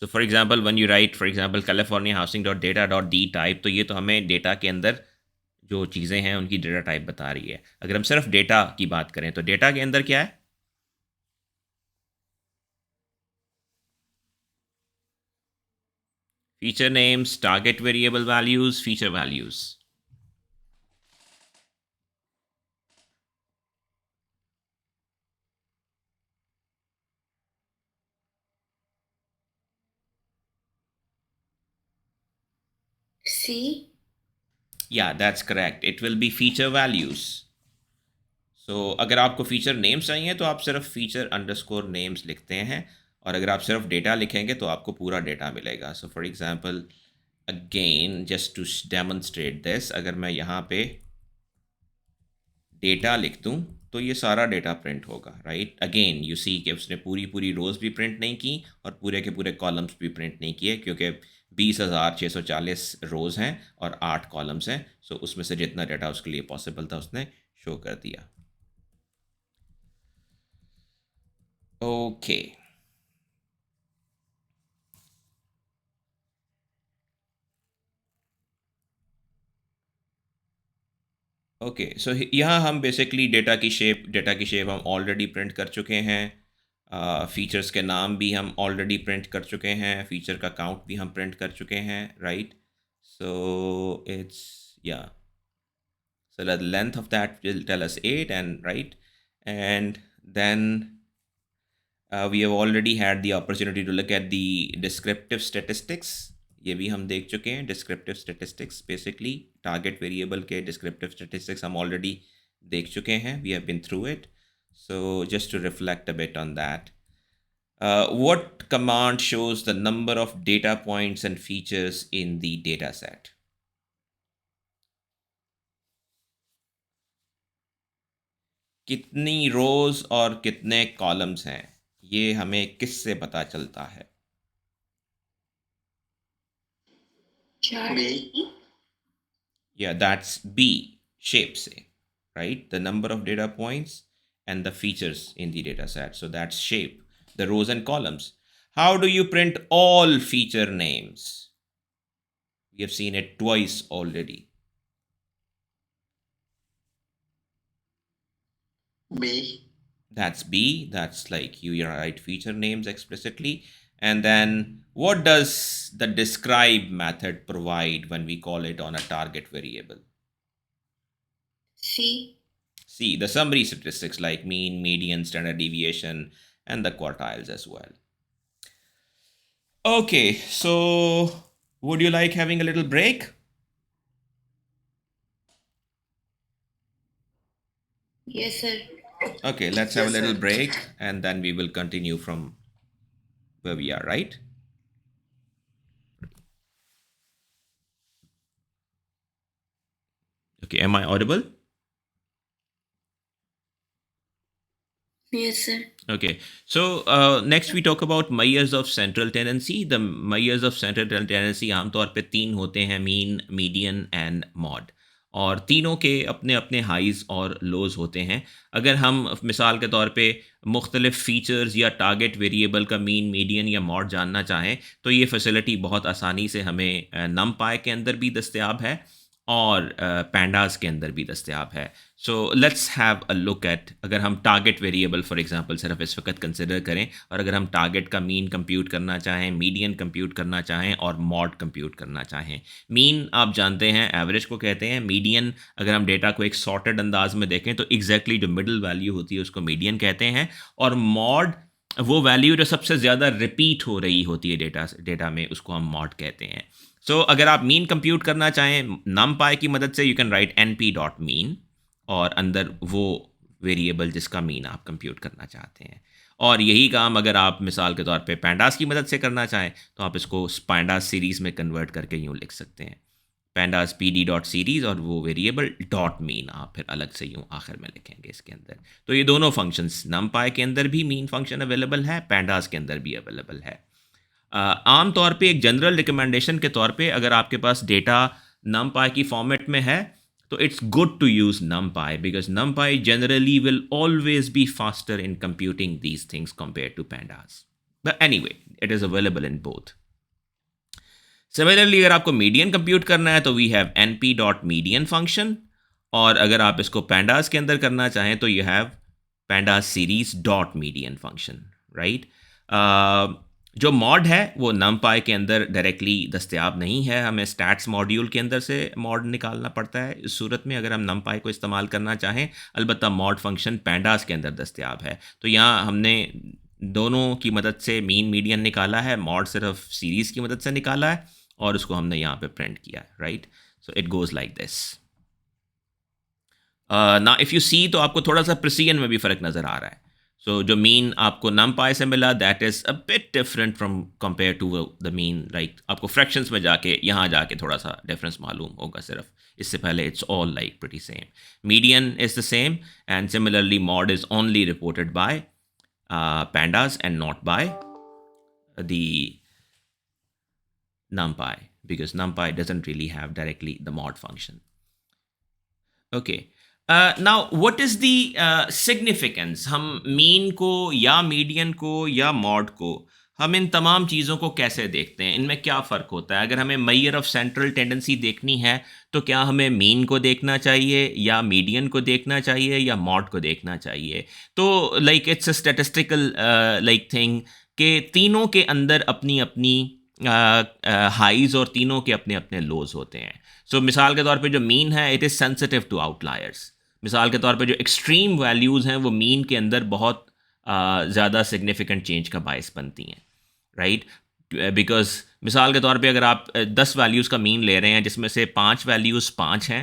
So for example, when you write, for example, California housing dot data dot d type, तो ये तो हमें डेटा के अंदर जो चीज़ें हैं उनकी डेटा टाइप बता रही है. अगर हम सिर्फ डेटा की बात करें तो डेटा के अंदर क्या है? Feature names, target variable values, feature values. C. Yeah, that's correct. It will be feature values. So अगर आपको फीचर नेम्स चाहिए तो आप सिर्फ फीचर अंडरस्कोर नेम्स लिखते हैं, और अगर आप सिर्फ डेटा लिखेंगे तो आपको पूरा डेटा मिलेगा. So for example, again just to demonstrate this, अगर मैं यहाँ पे डेटा लिख दूँ तो ये सारा डेटा प्रिंट होगा, राइट. अगेन यू सी कि उसने पूरी पूरी रोज़ भी प्रिंट नहीं की और पूरे के पूरे कॉलम्स भी प्रिंट नहीं किए, क्योंकि 20,640 रोज़ हैं और 8 कॉलम्स हैं. सो उसमें से जितना डेटा उसके लिए पॉसिबल था उसने शो कर दिया. Okay, okay. सो यहाँ हम बेसिकली डेटा की शेप हम ऑलरेडी प्रिंट कर चुके हैं. फीचर्स के नाम भी हम ऑलरेडी प्रिंट कर चुके हैं. फीचर का काउंट भी हम प्रिंट कर चुके हैं, राइट. सो इट्स, या, so the length of that will tell us 8, and right, and then we have already had the opportunity to look at the descriptive statistics. ये भी हम देख चुके हैं. Descriptive statistics basically target variable के डिस्क्रिप्टिव स्टेटिस्टिक्स हम ऑलरेडी देख चुके हैं. We have been through it. So just to reflect a bit on that, what command shows the number of data points and features in the data set? कितनी रोज और कितने कॉलम्स हैं, ये हमें किससे पता चलता है? Chart. B. Yeah, that's B, shape से, right? The number of data points and the features in the data set. So that's shape, the rows and columns. How do you print all feature names? We have seen it twice already. B. That's B. That's like you write feature names explicitly. And then what does the describe method provide when we call it on a target variable? C. See, the summary statistics like mean, median, standard deviation, and the quartiles as well. Okay, so would you like having a little break? Yes, sir. Okay, let's have a Yes, little sir. break and then we will continue from where we are, right? Okay, am I audible? Yes, sir. Okay, so next we talk about measures of central tendency. The measures of central tendency आमतौर पे 3 होते हैं: मीन, मीडियन एंड मॉड, और तीनों के अपने अपने हाइज और लोज होते हैं. अगर हम मिसाल के तौर पे मुख्तलिफ फीचर्स या टारगेट वेरिएबल का मीन, मीडियन या मॉड जानना चाहें तो ये फैसिलिटी बहुत आसानी से हमें नमपाई के अंदर भी दस्तयाब है और पैंडास के अंदर भी दस्तयाब है. So let's have a look at, अगर हम टारगेट वेरिएबल फॉर एग्जांपल सिर्फ इस वक्त कंसिडर करें, और अगर हम टारगेट का मीन कंप्यूट करना चाहें, मीडियन कंप्यूट करना चाहें और मॉड कंप्यूट करना चाहें. मीन आप जानते हैं एवरेज को कहते हैं. मीडियन अगर हम डेटा को एक सॉर्टेड अंदाज में देखें तो एग्जैक्टली जो मिडिल वैल्यू होती है उसको मीडियन कहते हैं. और मॉड वो वैल्यू जो सबसे ज़्यादा रिपीट हो रही होती है डेटा में, उसको हम मॉड कहते हैं. सो अगर आप मीन कंप्यूट करना चाहें नमपाई की मदद से, यू कैन राइट np.mean और अंदर वो वेरिएबल जिसका मीन आप कंप्यूट करना चाहते हैं. और यही काम अगर आप मिसाल के तौर पे पैंडास की मदद से करना चाहें तो आप इसको पैंडास सीरीज़ में कन्वर्ट करके यूँ लिख सकते हैं. pandas pd डॉट सीरीज, और वो वेरिएबल डॉट मीन आप फिर अलग से यूँ आखिर में लिखेंगे इसके अंदर। तो ये दोनों फंक्शंस numpy के अंदर भी मीन फंक्शन अवेलेबल है, pandas के अंदर भी अवेलेबल है। आम तौर पे एक जनरल रिकमेंडेशन के तौर पे अगर आपके पास डेटा numpy की फॉर्मेट में है तो it's good to use numpy, because numpy generally will always be faster in computing these things compared to pandas. But anyway, it is available in both. Similarly अगर आपको मीडियन कंप्यूट करना है तो वी हैव np.median फंक्शन, और अगर आप इसको pandas के अंदर करना चाहें तो you have pandas series dot median function, right. जो मॉड है वो numpy के अंदर डायरेक्टली दस्तयाब नहीं है, हमें स्टैट्स मॉड्यूल के अंदर से मॉड निकालना पड़ता है। इस सूरत में अगर हम numpy को इस्तेमाल करना चाहें, अलबत्ता मॉड फंक्शन pandas के अंदर दस्तयाब है। तो यहाँ हमने दोनों की मदद से मीन मीडियन निकाला है, मॉड सिर्फ सीरीज़ की मदद से निकाला है, और उसको हमने यहाँ पे प्रिंट किया है, right. So it goes like this. ना इफ़ यू सी तो आपको थोड़ा सा प्रिसीजन में भी फ़र्क नज़र आ रहा है। सो जो मीन आपको numpy से मिला that is a bit different from compare to the mean, like आपको फ्रैक्शंस में जाके यहाँ जाके थोड़ा सा डिफरेंस मालूम होगा सिर्फ, इससे पहले it's all like pretty same. Median is the same, and similarly mod is only reported by pandas and not by the numpy, because numpy doesn't really have directly the mod function. Okay. Now what is the significance? हम mean को या median को या mod को, हम इन तमाम चीज़ों को कैसे देखते हैं, इनमें क्या फ़र्क होता है? अगर हमें मेजर ऑफ सेंट्रल टेंडेंसी देखनी है तो क्या हमें मीन को देखना चाहिए या मीडियन को देखना चाहिए या मॉड को देखना चाहिए? तो like it's a statistical like thing कि तीनों के अंदर अपनी अपनी हाइज और तीनों के अपने अपने लोज होते हैं। सो मिसाल के तौर पे जो मीन है it is sensitive to outliers. मिसाल के तौर पे जो एक्सट्रीम वैल्यूज़ हैं वो मीन के अंदर बहुत ज़्यादा सिग्निफिकेंट चेंज का बायस बनती हैं, राइट। बिकॉज मिसाल के तौर पे अगर आप 10 वैल्यूज़ का मीन ले रहे हैं जिसमें से 5 वैल्यूज़ 5 हैं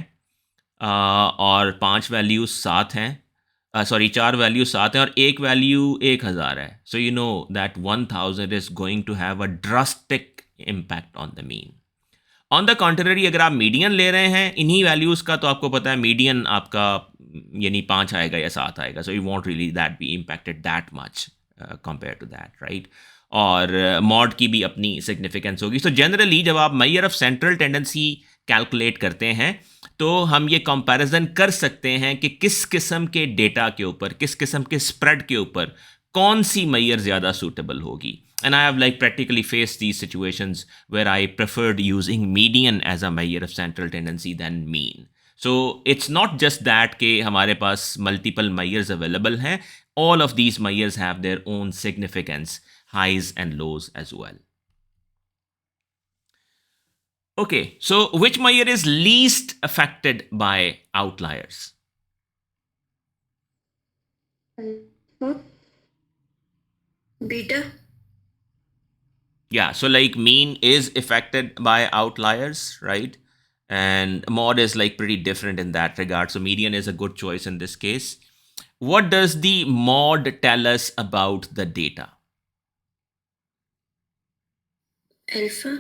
और 5 वैल्यूज़ 7 हैं, सॉरी 4 वैल्यूज़ 7 हैं और एक वैल्यू 1000 है, so you know that 1000 is going to have a drastic impact on the mean. On the contrary अगर आप मीडियन ले रहे हैं इन्हीं वैल्यूज़ का, तो आपको पता है मीडियन आपका यानी 5 आएगा या 7 आएगा, so you won't really that be impacted that much compare to that, right. और मॉड की भी अपनी सिग्निफिकेंस होगी। सो जनरली जब आप measure of central tendency calculate करते हैं तो हम ये कंपैरिजन कर सकते हैं कि किस किस्म के डेटा के ऊपर, किस किस्म के स्प्रेड के ऊपर कौन सी मेजर ज़्यादा सूटेबल होगी। And I have like practically faced these situations where I preferred using median as a measure of central tendency than mean. So it's not just that कि हमारे पास multiple measures available हैं, all of these measures have their own significance, highs and lows as well. Okay, so which measure is least affected by outliers? Beta. Yeah, so like mean is affected by outliers, right? And mod is like pretty different in that regard. So median is a good choice in this case. What does the mod tell us about the data? Alpha.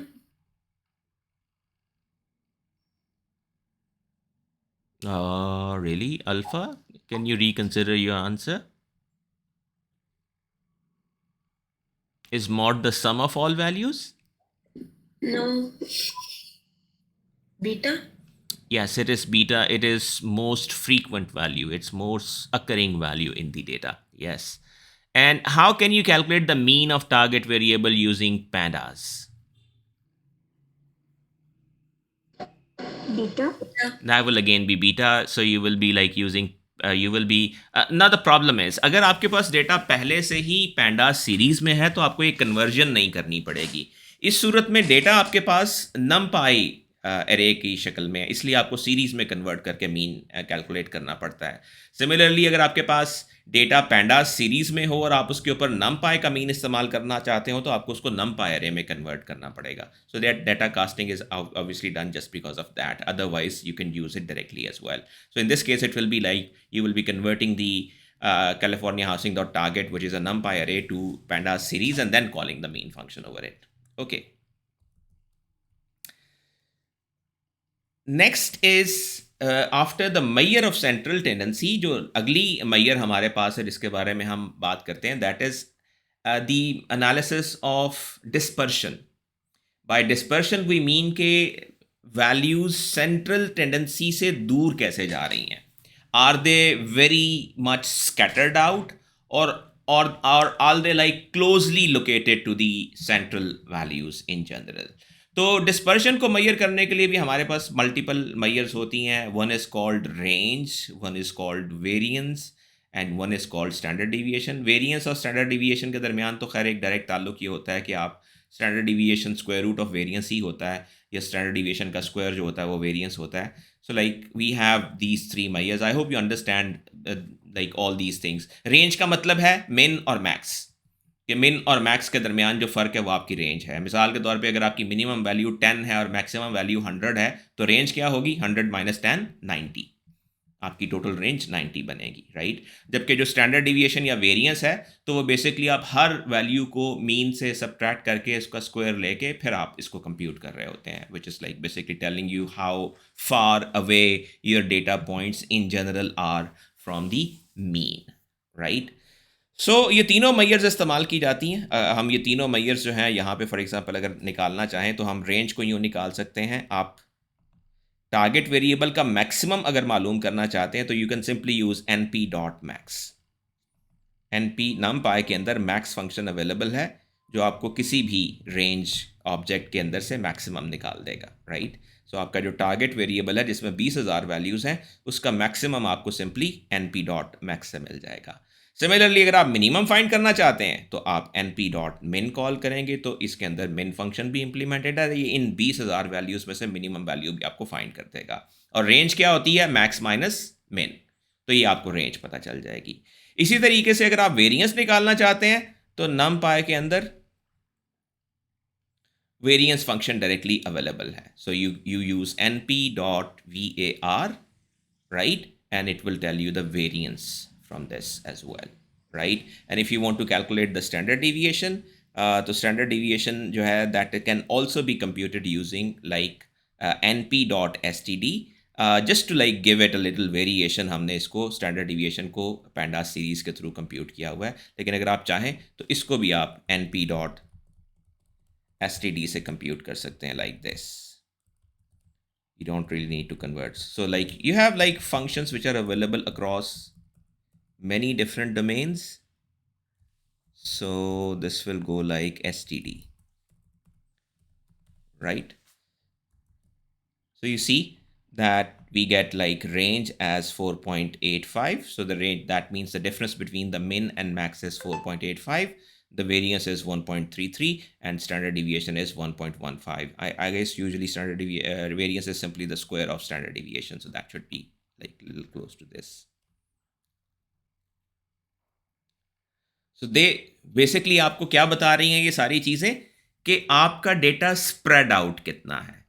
Really? Alpha? Can you reconsider your answer? Is mod the sum of all values? No. Beta. Yes, it is beta. It is most frequent value. It's most occurring value in the data. Yes. And how can you calculate the mean of target variable using pandas? Beta. That will again be beta. So you will be like using you will be now the problem is अगर आपके पास डेटा पहले से ही pandas सीरीज में है तो आपको ये कन्वर्जन नहीं करनी पड़ेगी। इस सूरत में डेटा आपके पास numpy एरे की शक्ल में है, इसलिए आपको सीरीज़ में कन्वर्ट करके मीन कैलकुलेट करना पड़ता है। सिमिलरली अगर आपके पास डेटा pandas सीरीज़ में हो और आप उसके ऊपर numpy का मीन इस्तेमाल करना चाहते हो तो आपको उसको numpy एरे में कन्वर्ट करना पड़ेगा। So that data casting is obviously done just because of that. Otherwise you can use it directly as well. So in this case it will be like you will be converting the California housing dot target, which is a numpy array, to pandas series and then calling the mean function over it. Okay. Next is after the measure of central tendency, जो अगली मैयर हमारे पास है जिसके बारे में हम बात करते हैं, that is the analysis of dispersion. By dispersion we mean के वैल्यूज सेंट्रल टेंडेंसी से दूर कैसे जा रही हैं. Are they very much scattered out, और और are they like closely located to the central values in general. तो डिस्पर्शन को मैयर करने के लिए भी हमारे पास मल्टीपल मैयर्स होती हैं. One is called range, one is called variance, and one is called standard deviation. Variance और स्टैंडर्ड डिविएशन के दरमियान तो खैर एक डायरेक्ट ताल्लुक ये होता है कि आप standard deviation square root of variance ही होता है, या स्टैंडर्ड डिविएशन का स्क्वायर जो होता है वो वेरिएंस होता है. So like we have these three measures. I hope you understand like all these things. Range का मतलब है मिन और मैक्स, कि मिन और मैक्स के दरमियान जो फ़र्क है वो आपकी रेंज है. मिसाल के तौर पे अगर आपकी मिनिमम वैल्यू 10 है और मैक्सिमम वैल्यू 100 है, तो रेंज क्या होगी? 100 माइनस 10, 90. आपकी टोटल रेंज 90 बनेगी, राइट. जबकि जो स्टैंडर्ड डिविएशन या वेरिएंस है, तो वो बेसिकली आप हर वैल्यू को मीन से सब्ट्रैक्ट करके इसका स्क्वायर लेके फिर आप इसको कंप्यूट कर रहे होते हैं, which is like basically telling you how far away your data points in general are from the mean, right. So ये तीनों मैयर्स इस्तेमाल की जाती हैं. हम ये तीनों मैयर्स जो हैं यहाँ पे फॉर एग्जांपल अगर निकालना चाहें तो हम रेंज को यूँ निकाल सकते हैं. आप टारगेट वेरिएबल का मैक्सिमम अगर मालूम करना चाहते हैं तो you can simply use np dot max. np numpy के अंदर मैक्स फंक्शन अवेलेबल है जो आपको किसी भी रेंज ऑब्जेक्ट के अंदर से मैक्सिमम निकाल देगा, राइट. सो आपका जो टारगेट वेरिएबल है जिसमें 20,000 वैल्यूज़ हैं, उसका मैक्सिमम आपको सिंपली np डॉट मैक्स से मिल जाएगा. सिमिलरली अगर आप मिनिमम फाइंड करना चाहते हैं तो आप np डॉट मिन कॉल करेंगे, तो इसके अंदर मिन फंक्शन भी इंप्लीमेंटेड है. ये इन 20,000 वैल्यूज़ में से मिनिमम वैल्यू भी आपको फाइंड कर देगा. और रेंज क्या होती है? मैक्स माइनस मिन. तो ये आपको रेंज पता चल जाएगी. इसी तरीके से अगर आप वेरिएंस निकालना चाहते हैं तो नम पाई के अंदर वेरिएंस फंक्शन डायरेक्टली अवेलेबल है. So you use np dot var, right, and it will tell you the variance from this as well, right. And if you want to calculate the standard deviation, तो standard deviation जो है that can also be computed using like np dot std. Just to like give it a little variation, हमने इसको स्टैंडर्ड डिविएशन को पैंडास सीरीज़ के थ्रू कंप्यूट किया हुआ है. लेकिन अगर आप चाहें तो इसको भी आप np डॉट std से कंप्यूट कर सकते हैं like this. You don't really need to convert. So like you have like functions which are available across many different domains. So this will go like std, right. So you see that we get like range as 4.85. So the range, that means the difference between the min and max is 4.85. The variance is 1.33 and standard deviation is 1.15. I guess usually variance is simply the square of standard deviation. So that should be like a little close to this. So they basically आपको क्या बता रही हैं ये सारी चीज़ें, कि आपका डेटा स्प्रेड आउट कितना है.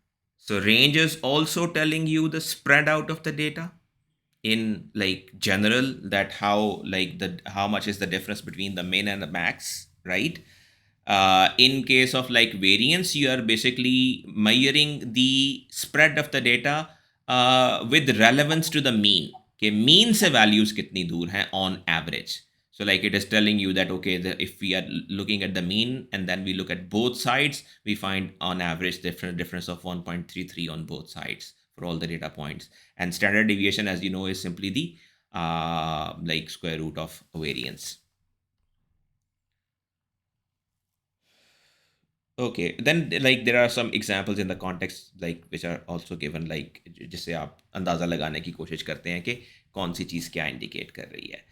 So range is also telling you the spread out of the data in like general, that how much is the difference between the min and the max, right. In case of like variance, you are basically measuring the spread of the data with relevance to the mean, कि mean से values कितनी दूर हैं on average. So like it is telling you that okay, if we are looking at the mean and then we look at both sides, we find on average difference of 1.33 on both sides for all the data points. And standard deviation, as you know, is simply the like square root of variance. Okay, then like there are some examples in the context like which are also given, like जिससे आप अंदाज़ा लगाने की कोशिश करते हैं कि कौन सी चीज़ क्या इंडिकेट कर रही है.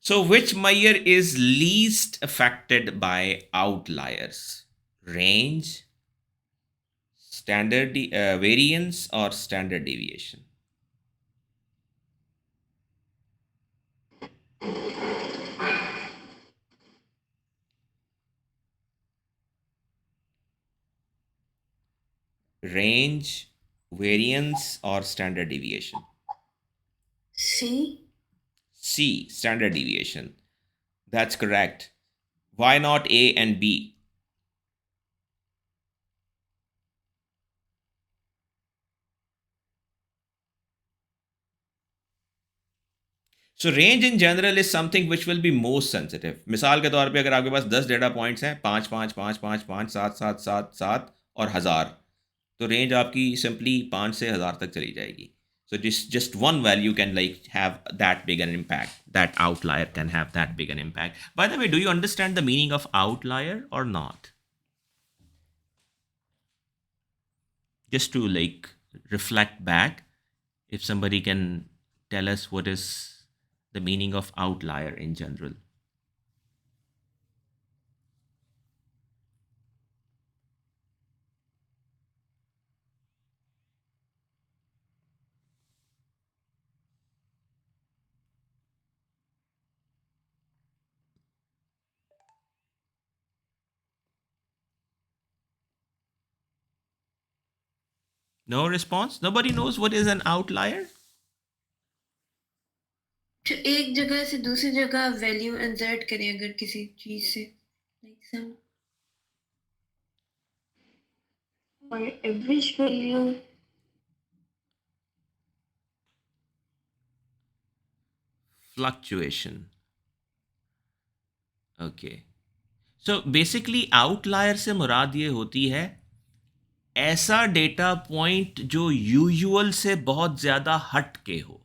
So which measure is least affected by outliers? Range, standard variance, or standard deviation? Range, variance, or standard deviation? C. C, standard deviation. That's correct. Why not A and B? So range in general is something which will be most sensitive. मिसाल के तौर पे अगर आपके पास 10 डेटा पॉइंट्स हैं, 5 5 5 5 5 7 7 7 7 और 1000, तो रेंज आपकी सिंपली 5 से 1000 तक चली जाएगी. So just one value can like have that big an impact. That outlier can have that big an impact. By the way, do you understand the meaning of outlier or not? Just to like reflect back, if somebody can tell us what is the meaning of outlier in general. No response? Nobody knows what is an outlier? जो एक जगह से दूसरी जगह वैल्यू इंसर्ट करें अगर किसी चीज से, like some For average value, Fluctuation. Okay. So basically outlier से मुराद ये होती है ऐसा डेटा पॉइंट जो यूजुअल से बहुत ज़्यादा हट के हो.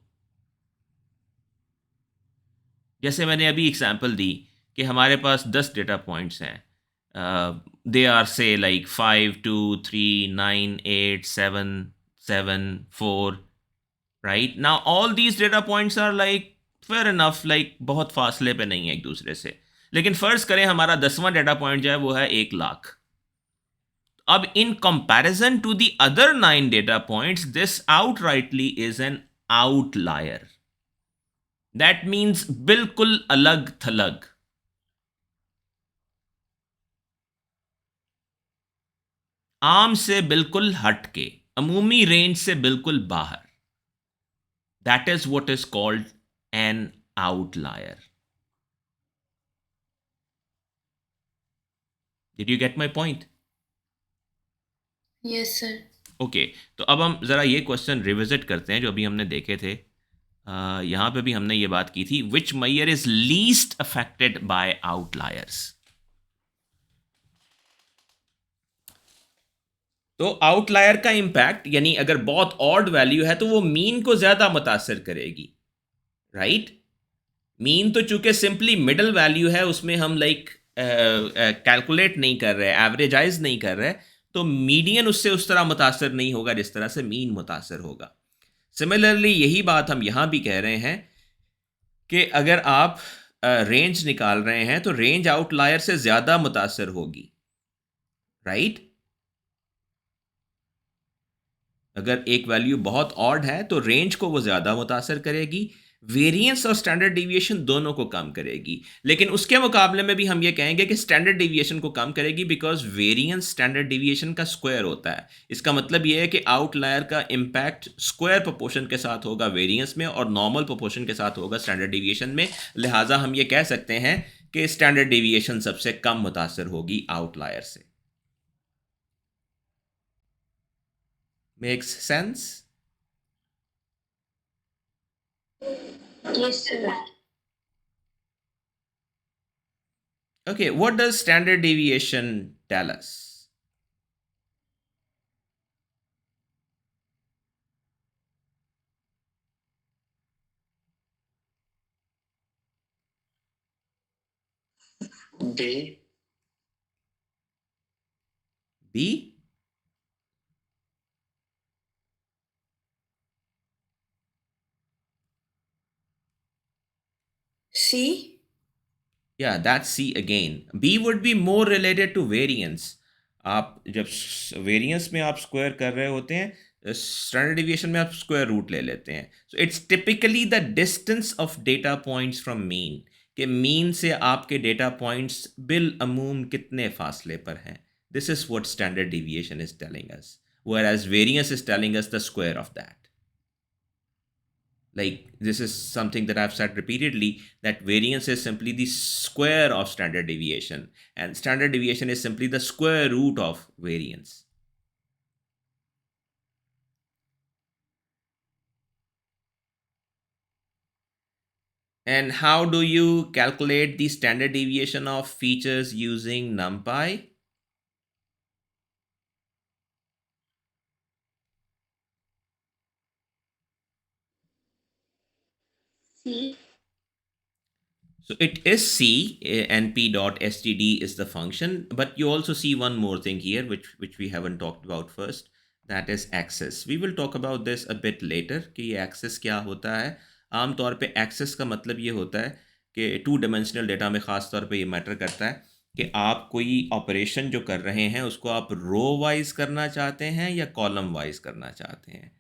जैसे मैंने अभी एग्जांपल दी कि हमारे पास 10 डेटा पॉइंट्स हैं. They are say like 5 2 3 9 8 7 7 4, right. Now all these data points are like fair enough, like बहुत फासले पे नहीं है एक दूसरे से. लेकिन फ़र्ज़ करें हमारा 10वां डेटा पॉइंट जो है वो है 1,00,000. अब in comparison to the other 9 data points, this outrightly is an outlier. That means बिल्कुल अलग थलग. आम से बिल्कुल हटके, अमूमी रेंज से बिल्कुल बाहर. That is what is called an outlier. Did you get my point? yes sir. Okay तो अब हम ज़रा ये क्वेश्चन रिविजिट करते हैं जो अभी हमने देखे थे. यहाँ पे भी हमने ये बात की थी, which measure is least affected by outliers. तो आउटलायर का इंपैक्ट यानी अगर बहुत ऑड वैल्यू है तो वो मीन को ज़्यादा मुतासर करेगी, राइट. मीन तो चूंकि सिंपली मिडल वैल्यू है, उसमें हम लाइक कैलकुलेट नहीं कर रहे, एवरेजाइज नहीं कर रहे, तो मीडियन उससे उस तरह मुतासर नहीं होगा जिस तरह से मीन मुतासर होगा. सिमिलरली यही बात हम यहाँ भी कह रहे हैं कि अगर आप रेंज निकाल रहे हैं तो रेंज आउटलायर से ज़्यादा मुतासर होगी, राइट. अगर एक वैल्यू बहुत ऑड है तो रेंज को वो ज़्यादा मुतासर करेगी, वेरिएंस और स्टैंडर्ड डिविएशन दोनों को कम करेगी. लेकिन उसके मुकाबले में भी हम ये कहेंगे कि स्टैंडर्ड डिविएशन को कम करेगी बिकॉज वेरिएंस स्टैंडर्ड डिविएशन का स्क्वायर होता है. इसका मतलब ये है कि आउटलायर का इम्पैक्ट स्क्वायर प्रोपोर्शन के साथ होगा वेरिएंस में और नॉर्मल प्रोपोर्शन के साथ होगा स्टैंडर्ड डिविएशन में. लिहाजा हम ये कह सकते हैं कि स्टैंडर्ड डिविएशन सबसे कम मुतासर होगी आउटलायर से. Makes sense? yes sir. Okay, what does standard deviation tell us? B. B? C. Yeah, that's C again. B would be more related to variance. आप जब वेरिएंस में आप स्क्वायर कर रहे होते हैं, स्टैंडर्ड डिविएशन में आप स्क्वायर रूट ले लेते हैं. So it's typically the distance of data points from mean, कि मीन से आपके डेटा पॉइंट्स बिल अमूम कितने फासले पर हैं. This is what standard deviation is telling us, whereas variance is telling us the square of that. Like this is something that I've said repeatedly, that variance is simply the square of standard deviation and standard deviation is simply the square root of variance. And how do you calculate the standard deviation of features using NumPy? C. So it is C, np.std is the function, but you also see one more thing here, which we haven't talked about first, that is access. We will talk about this a bit later कि ये access क्या होता है. आम तौर पे access का मतलब ये होता है कि टू डायमेंशनल डेटा में ख़ास तौर पे ये मैटर करता है कि आप कोई ऑपरेशन जो कर रहे हैं उसको आप रो वाइज करना चाहते हैं या कॉलम वाइज करना चाहते हैं.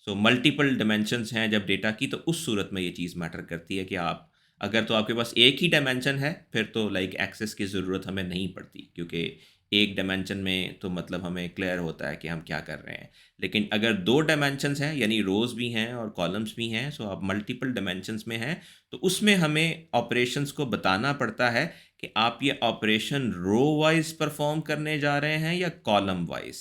सो मल्टीपल डायमेंशंस हैं जब डेटा की, तो उस सूरत में ये चीज़ मैटर करती है कि आप अगर तो आपके पास एक ही डायमेंशन है फिर तो लाइक एक्सेस की ज़रूरत हमें नहीं पड़ती, क्योंकि एक डायमेंशन में तो मतलब हमें क्लियर होता है कि हम क्या कर रहे हैं. लेकिन अगर दो डायमेंशंस हैं यानी रोज़ भी हैं और कॉलम्स भी हैं, सो आप मल्टीपल डायमेंशंस में हैं, तो उसमें हमें ऑपरेशंस को बताना पड़ता है कि आप ये ऑपरेशन रो वाइज परफॉर्म करने जा रहे हैं या कॉलम वाइज.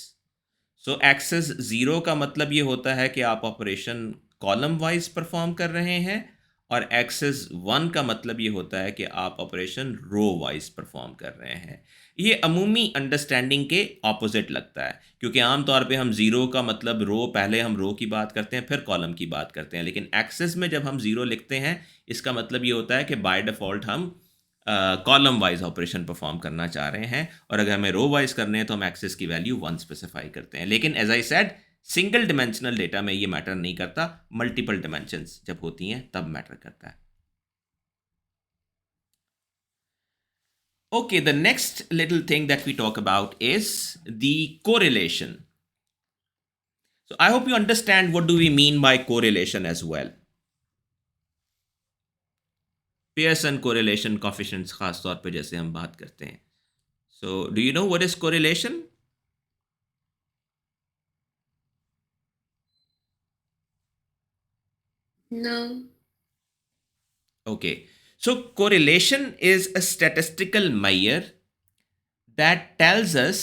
सो एक्सेस ज़ीरो का मतलब ये होता है कि आप ऑपरेशन कॉलम वाइज परफॉर्म कर रहे हैं, और एक्सेस वन का मतलब ये होता है कि आप ऑपरेशन रो वाइज परफॉर्म कर रहे हैं. ये अमूमी अंडरस्टैंडिंग के ऑपोजिट लगता है, क्योंकि आम तौर पे हम ज़ीरो का मतलब रो, पहले हम रो की बात करते हैं फिर कॉलम की बात करते हैं, लेकिन एक्सेस में जब हम ज़ीरो लिखते हैं इसका मतलब ये होता है कि बाय डिफ़ॉल्ट हम कॉलम वाइज ऑपरेशन परफॉर्म करना चाह रहे हैं, और अगर हमें रो वाइज करने हैं तो हम एक्सेस की वैल्यू वन स्पेसिफाई करते हैं. लेकिन as I said, single dimensional data में ये मैटर नहीं करता, मल्टीपल डिमेंशंस जब होती हैं तब मैटर करता है. Okay, the next little thing that we talk about is the correlation. So I hope you understand what do we mean by correlation as well. Pearson correlation coefficients खास तौर पे जैसे हम बात करते हैं. So do you know what is correlation? No. Okay, so correlation is a statistical measure that tells us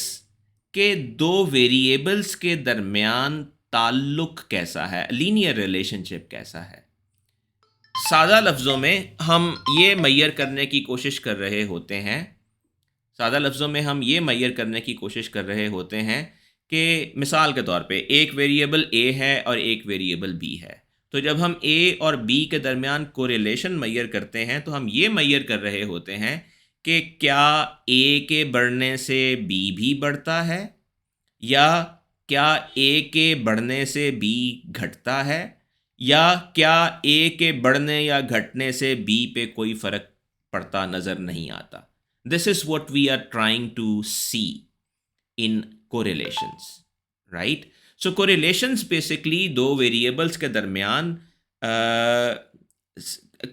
कि दो वेरिएबल्स के दरमियान ताल्लुक कैसा है, लीनियर रिलेशनशिप कैसा है. सादा लफ्ज़ों में हम ये मैयर करने की कोशिश कर रहे होते हैं, सादा लफ्ज़ों में हम ये मैयर करने की कोशिश कर रहे होते हैं कि मिसाल के तौर पे एक वेरिएबल ए है और एक वेरिएबल बी है. तो जब हम ए और बी के दरमियान कोरिलेशन मैयर करते हैं तो हम ये मैयर कर रहे होते हैं कि क्या ए के बढ़ने से बी भी बढ़ता है, या क्या ए के बढ़ने से बी घटता है, या क्या ए के बढ़ने या घटने से बी पे कोई फ़र्क पड़ता नज़र नहीं आता. This is what we are trying to see in correlations, right? So correlations basically दो variables के दरमियान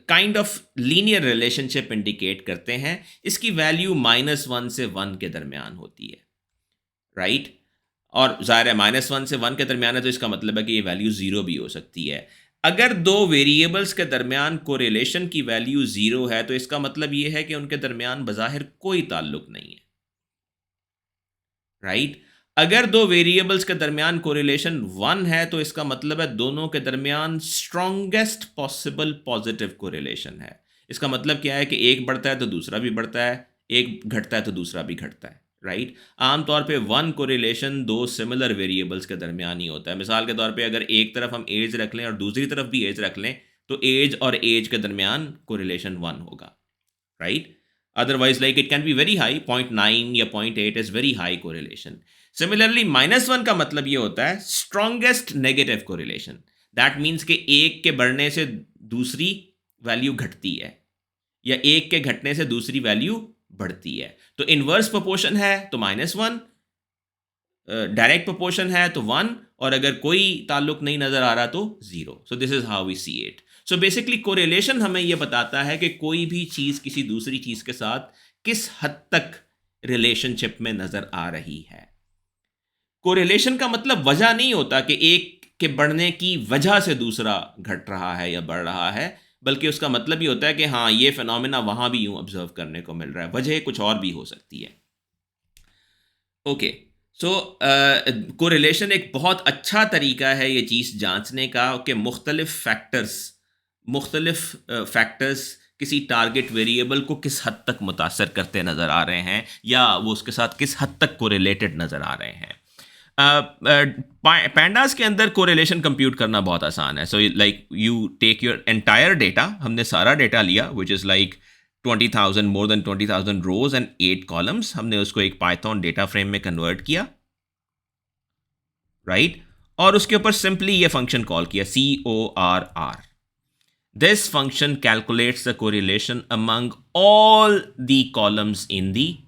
kind of linear relationship indicate करते हैं. इसकी वैल्यू -1 से 1 के दरमियान होती है, राइट? और ज़ाहिर है -1 से 1 के दरमियान है तो इसका मतलब है कि ये वैल्यू ज़ीरो भी हो सकती है. अगर दो वेरिएबल्स के दरमियान कोरिलेशन की वैल्यू ज़ीरो है तो इसका मतलब ये है कि उनके दरमियान बज़ाहिर कोई ताल्लुक नहीं है, राइट? अगर दो वेरिएबल्स के दरमियान कोरिलेशन 1 है तो इसका मतलब है दोनों के दरमियान स्ट्रॉन्गेस्ट पॉसिबल पॉजिटिव कोरिलेशन है. इसका मतलब क्या है कि एक बढ़ता है तो दूसरा भी बढ़ता है, एक घटता है तो दूसरा भी घटता है, राइट? आमतौर पे 1 कोरिलेशन दो सिमिलर वेरिएबल्स के दरमियान ही होता है. मिसाल के तौर पे अगर एक तरफ हम एज रख लें और दूसरी तरफ भी एज रख लें तो एज और एज के दरमियान कोरिलेशन 1 होगा, right? Otherwise, like it can be very high, 0.9 या 0.8 is very high correlation. Similarly, -1 का मतलब ये होता है strongest negative correlation. That means कि एक के बढ़ने से दूसरी वैल्यू घटती है, या एक के घटने से दूसरी वैल्यू बढ़ती है. तो इनवर्स प्रोपोर्शन है तो -1, डायरेक्ट प्रोपोर्शन है तो 1, और अगर कोई ताल्लुक नहीं नज़र आ रहा तो 0. So this is how we see it. So basically correlation हमें यह बताता है कि कोई भी चीज़ किसी दूसरी चीज़ के साथ किस हद तक रिलेशनशिप में नज़र आ रही है. कोरिलेशन का मतलब वजह नहीं होता कि एक के बढ़ने की वजह से दूसरा घट रहा है या बढ़ रहा है, बल्कि उसका मतलब ये होता है कि हाँ, ये फिनोमेना वहाँ भी यूँ ऑब्जर्व करने को मिल रहा है, वजह कुछ और भी हो सकती है. ओके, सो कोरिलेशन एक बहुत अच्छा तरीका है ये चीज़ जांचने का कि मुख्तलिफ फैक्टर्स किसी टारगेट वेरिएबल को किस हद तक मुतासर करते नज़र आ रहे हैं या वो उसके साथ किस हद तक कोरिलेटेड नज़र आ रहे हैं. पैंडास के अंदर कोरिलेशन कंप्यूट करना बहुत आसान है. So like you take your entire data, हमने सारा डेटा लिया which is like 20,000 more than 20,000 rows and 8 columns. हमने उसको एक पाइथन डेटा फ्रेम में कन्वर्ट किया, राइट और उसके ऊपर सिंपली ये फंक्शन कॉल किया CORR. This function calculates the correlation among all the columns in the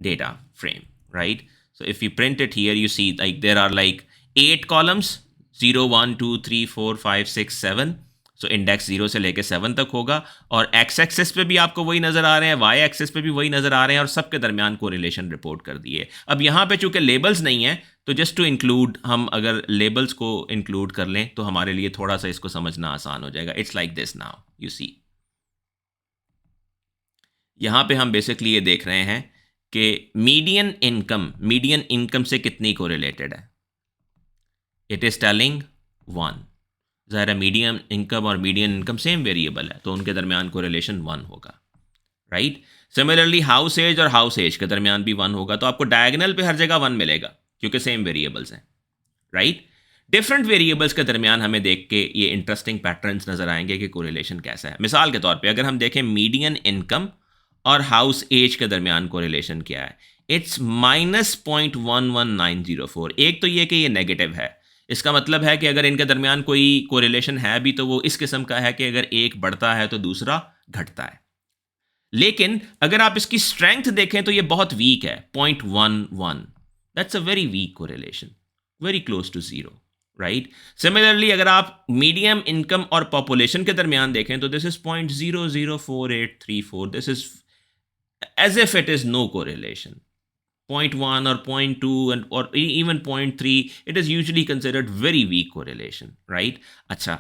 data frame, right? So if you print it here, you see like there are like 8 columns, 0, 1, 2, 3, 4, 5, 6, 7. So index 0 से लेके 7 तक होगा और x एक्सेस पे भी आपको वही नज़र आ रहे हैं, y एक्सेस पे भी वही नज़र आ रहे हैं और सबके दरमियान कोरिलेशन रिपोर्ट कर दिए. अब यहाँ पे चूंकि लेबल्स नहीं है तो जस्ट टू इंक्लूड, हम अगर लेबल्स को इंक्लूड कर लें तो हमारे लिए थोड़ा सा इसको समझना आसान हो जाएगा. It's like this now, you see. यहाँ पे हम बेसिकली ये देख रहे हैं कि मीडियन इनकम से कितनी कोरिलेटेड है. It is telling 1. ज़ाहिर है मीडियम इनकम और मीडियन इनकम सेम वेरिएबल है तो उनके दरमियान कोरिलेशन 1 होगा, राइट. सिमिलरली हाउस एज और हाउस एज के दरमियान भी 1 होगा. तो आपको डायगोनल पे हर जगह 1 मिलेगा क्योंकि सेम वेरिएबल्स हैं, राइट. डिफरेंट वेरिएबल्स के दरमियान हमें देख के ये इंटरेस्टिंग पैटर्न्स नज़र आएंगे कि कोरिलेशन कैसा है. मिसाल के तौर पे अगर हम देखें मीडियन इनकम और हाउस एज के दरमियान कोरिलेशन क्या है, इट्स -0.11904. एक तो ये कि ये नेगेटिव है, इसका मतलब है कि अगर इनके दरमियान कोई कोरिलेशन है भी तो वो इस किस्म का है कि अगर एक बढ़ता है तो दूसरा घटता है. लेकिन अगर आप इसकी स्ट्रेंथ देखें तो ये बहुत वीक है, 0.11. That's a very weak correlation, very close to 0, right. Similarly अगर आप मीडियम इनकम और पॉपुलेशन के दरमियान देखें तो this is 0.004834. This is as if it is no correlation. 0.1 or 0.2 and or even 0.3, it is usually considered very weak correlation, right? अच्छा,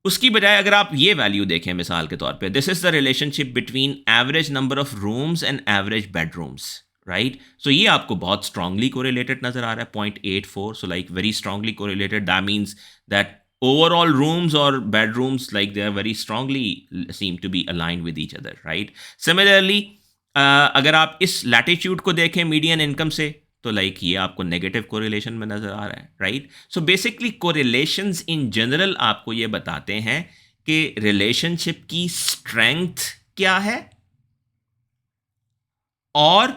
उसकी बजाय अगर आप ये वैल्यू देखें मिसाल के तौर पे, this is the relationship between average number of rooms and average bedrooms, right. So ये आपको बहुत स्ट्रांगली कोरिलेटेड नजर आ रहा है, 0.84. So like very strongly correlated. That means that overall rooms or bedrooms, like they are very strongly seem to be aligned with each other, right. Similarly अगर आप इस लैटिट्यूड को देखें मीडियन इनकम से तो लाइक ये आपको नेगेटिव कोरिलेशन में नज़र आ रहा है, right. So basically correlations in general आपको ये बताते हैं कि रिलेशनशिप की स्ट्रेंथ क्या है और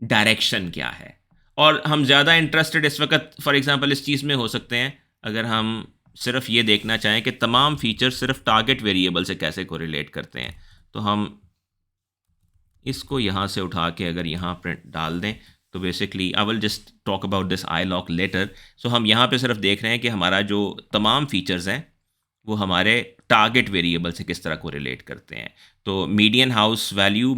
डायरेक्शन क्या है. और हम ज़्यादा इंटरेस्टेड इस वक्त फॉर एग्जांपल इस चीज़ में हो सकते हैं अगर हम सिर्फ ये देखना चाहें कि तमाम फीचर्स सिर्फ टारगेट वेरिएबल से कैसे कोरिलेट करते हैं, तो हम इसको यहाँ से उठा के अगर यहाँ प्रिंट डाल दें तो basically I will just talk about this iloc later. So हम यहाँ पे सिर्फ देख रहे हैं कि हमारा जो तमाम फीचर्स हैं वो हमारे टारगेट वेरिएबल से किस तरह कोरिलेट करते हैं. तो मीडियन हाउस वैल्यू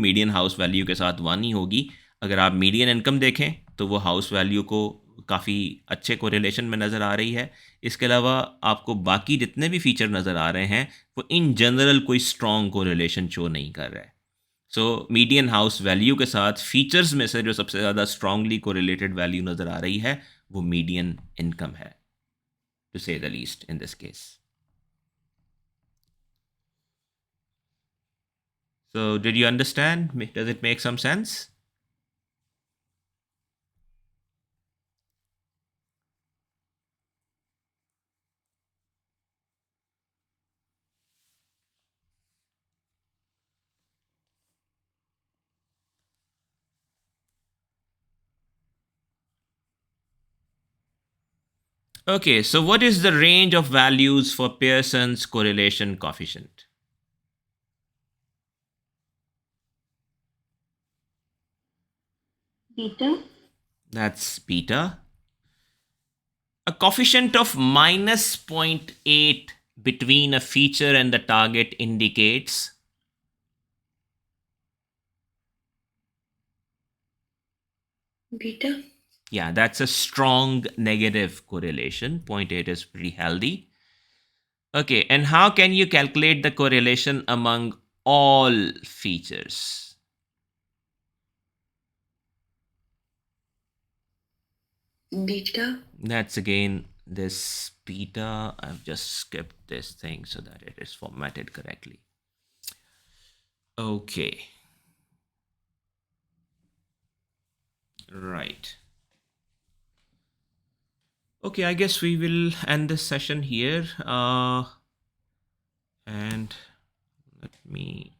के साथ 1 ही होगी. अगर आप मीडियन इनकम देखें तो वो हाउस वैल्यू को काफ़ी अच्छे कोरिलेशन में नज़र आ रही है. इसके अलावा आपको बाकी जितने भी फीचर नज़र आ रहे हैं वो इन जनरल कोई स्ट्रॉन्ग कोरिलेशन शो नहीं कर रहा है. सो मीडियन हाउस वैल्यू के साथ फीचर्स में से जो सबसे ज़्यादा स्ट्रांगली कोरिलेटेड वैल्यू नज़र आ रही है वो मीडियन इनकम है, to say the least in this case. So did you understand? Does it make some sense? Okay, so what is the range of values for Pearson's correlation coefficient? Beta. That's beta. A coefficient of -0.8 between a feature and the target indicates Beta. Yeah, that's a strong negative correlation. 0.8 is pretty healthy. Okay, and how can you calculate the correlation among all features? Beta. That's again this beta. I've just skipped this thing so that it is formatted correctly. Okay. Right. Okay, I guess we will end this session here. And let me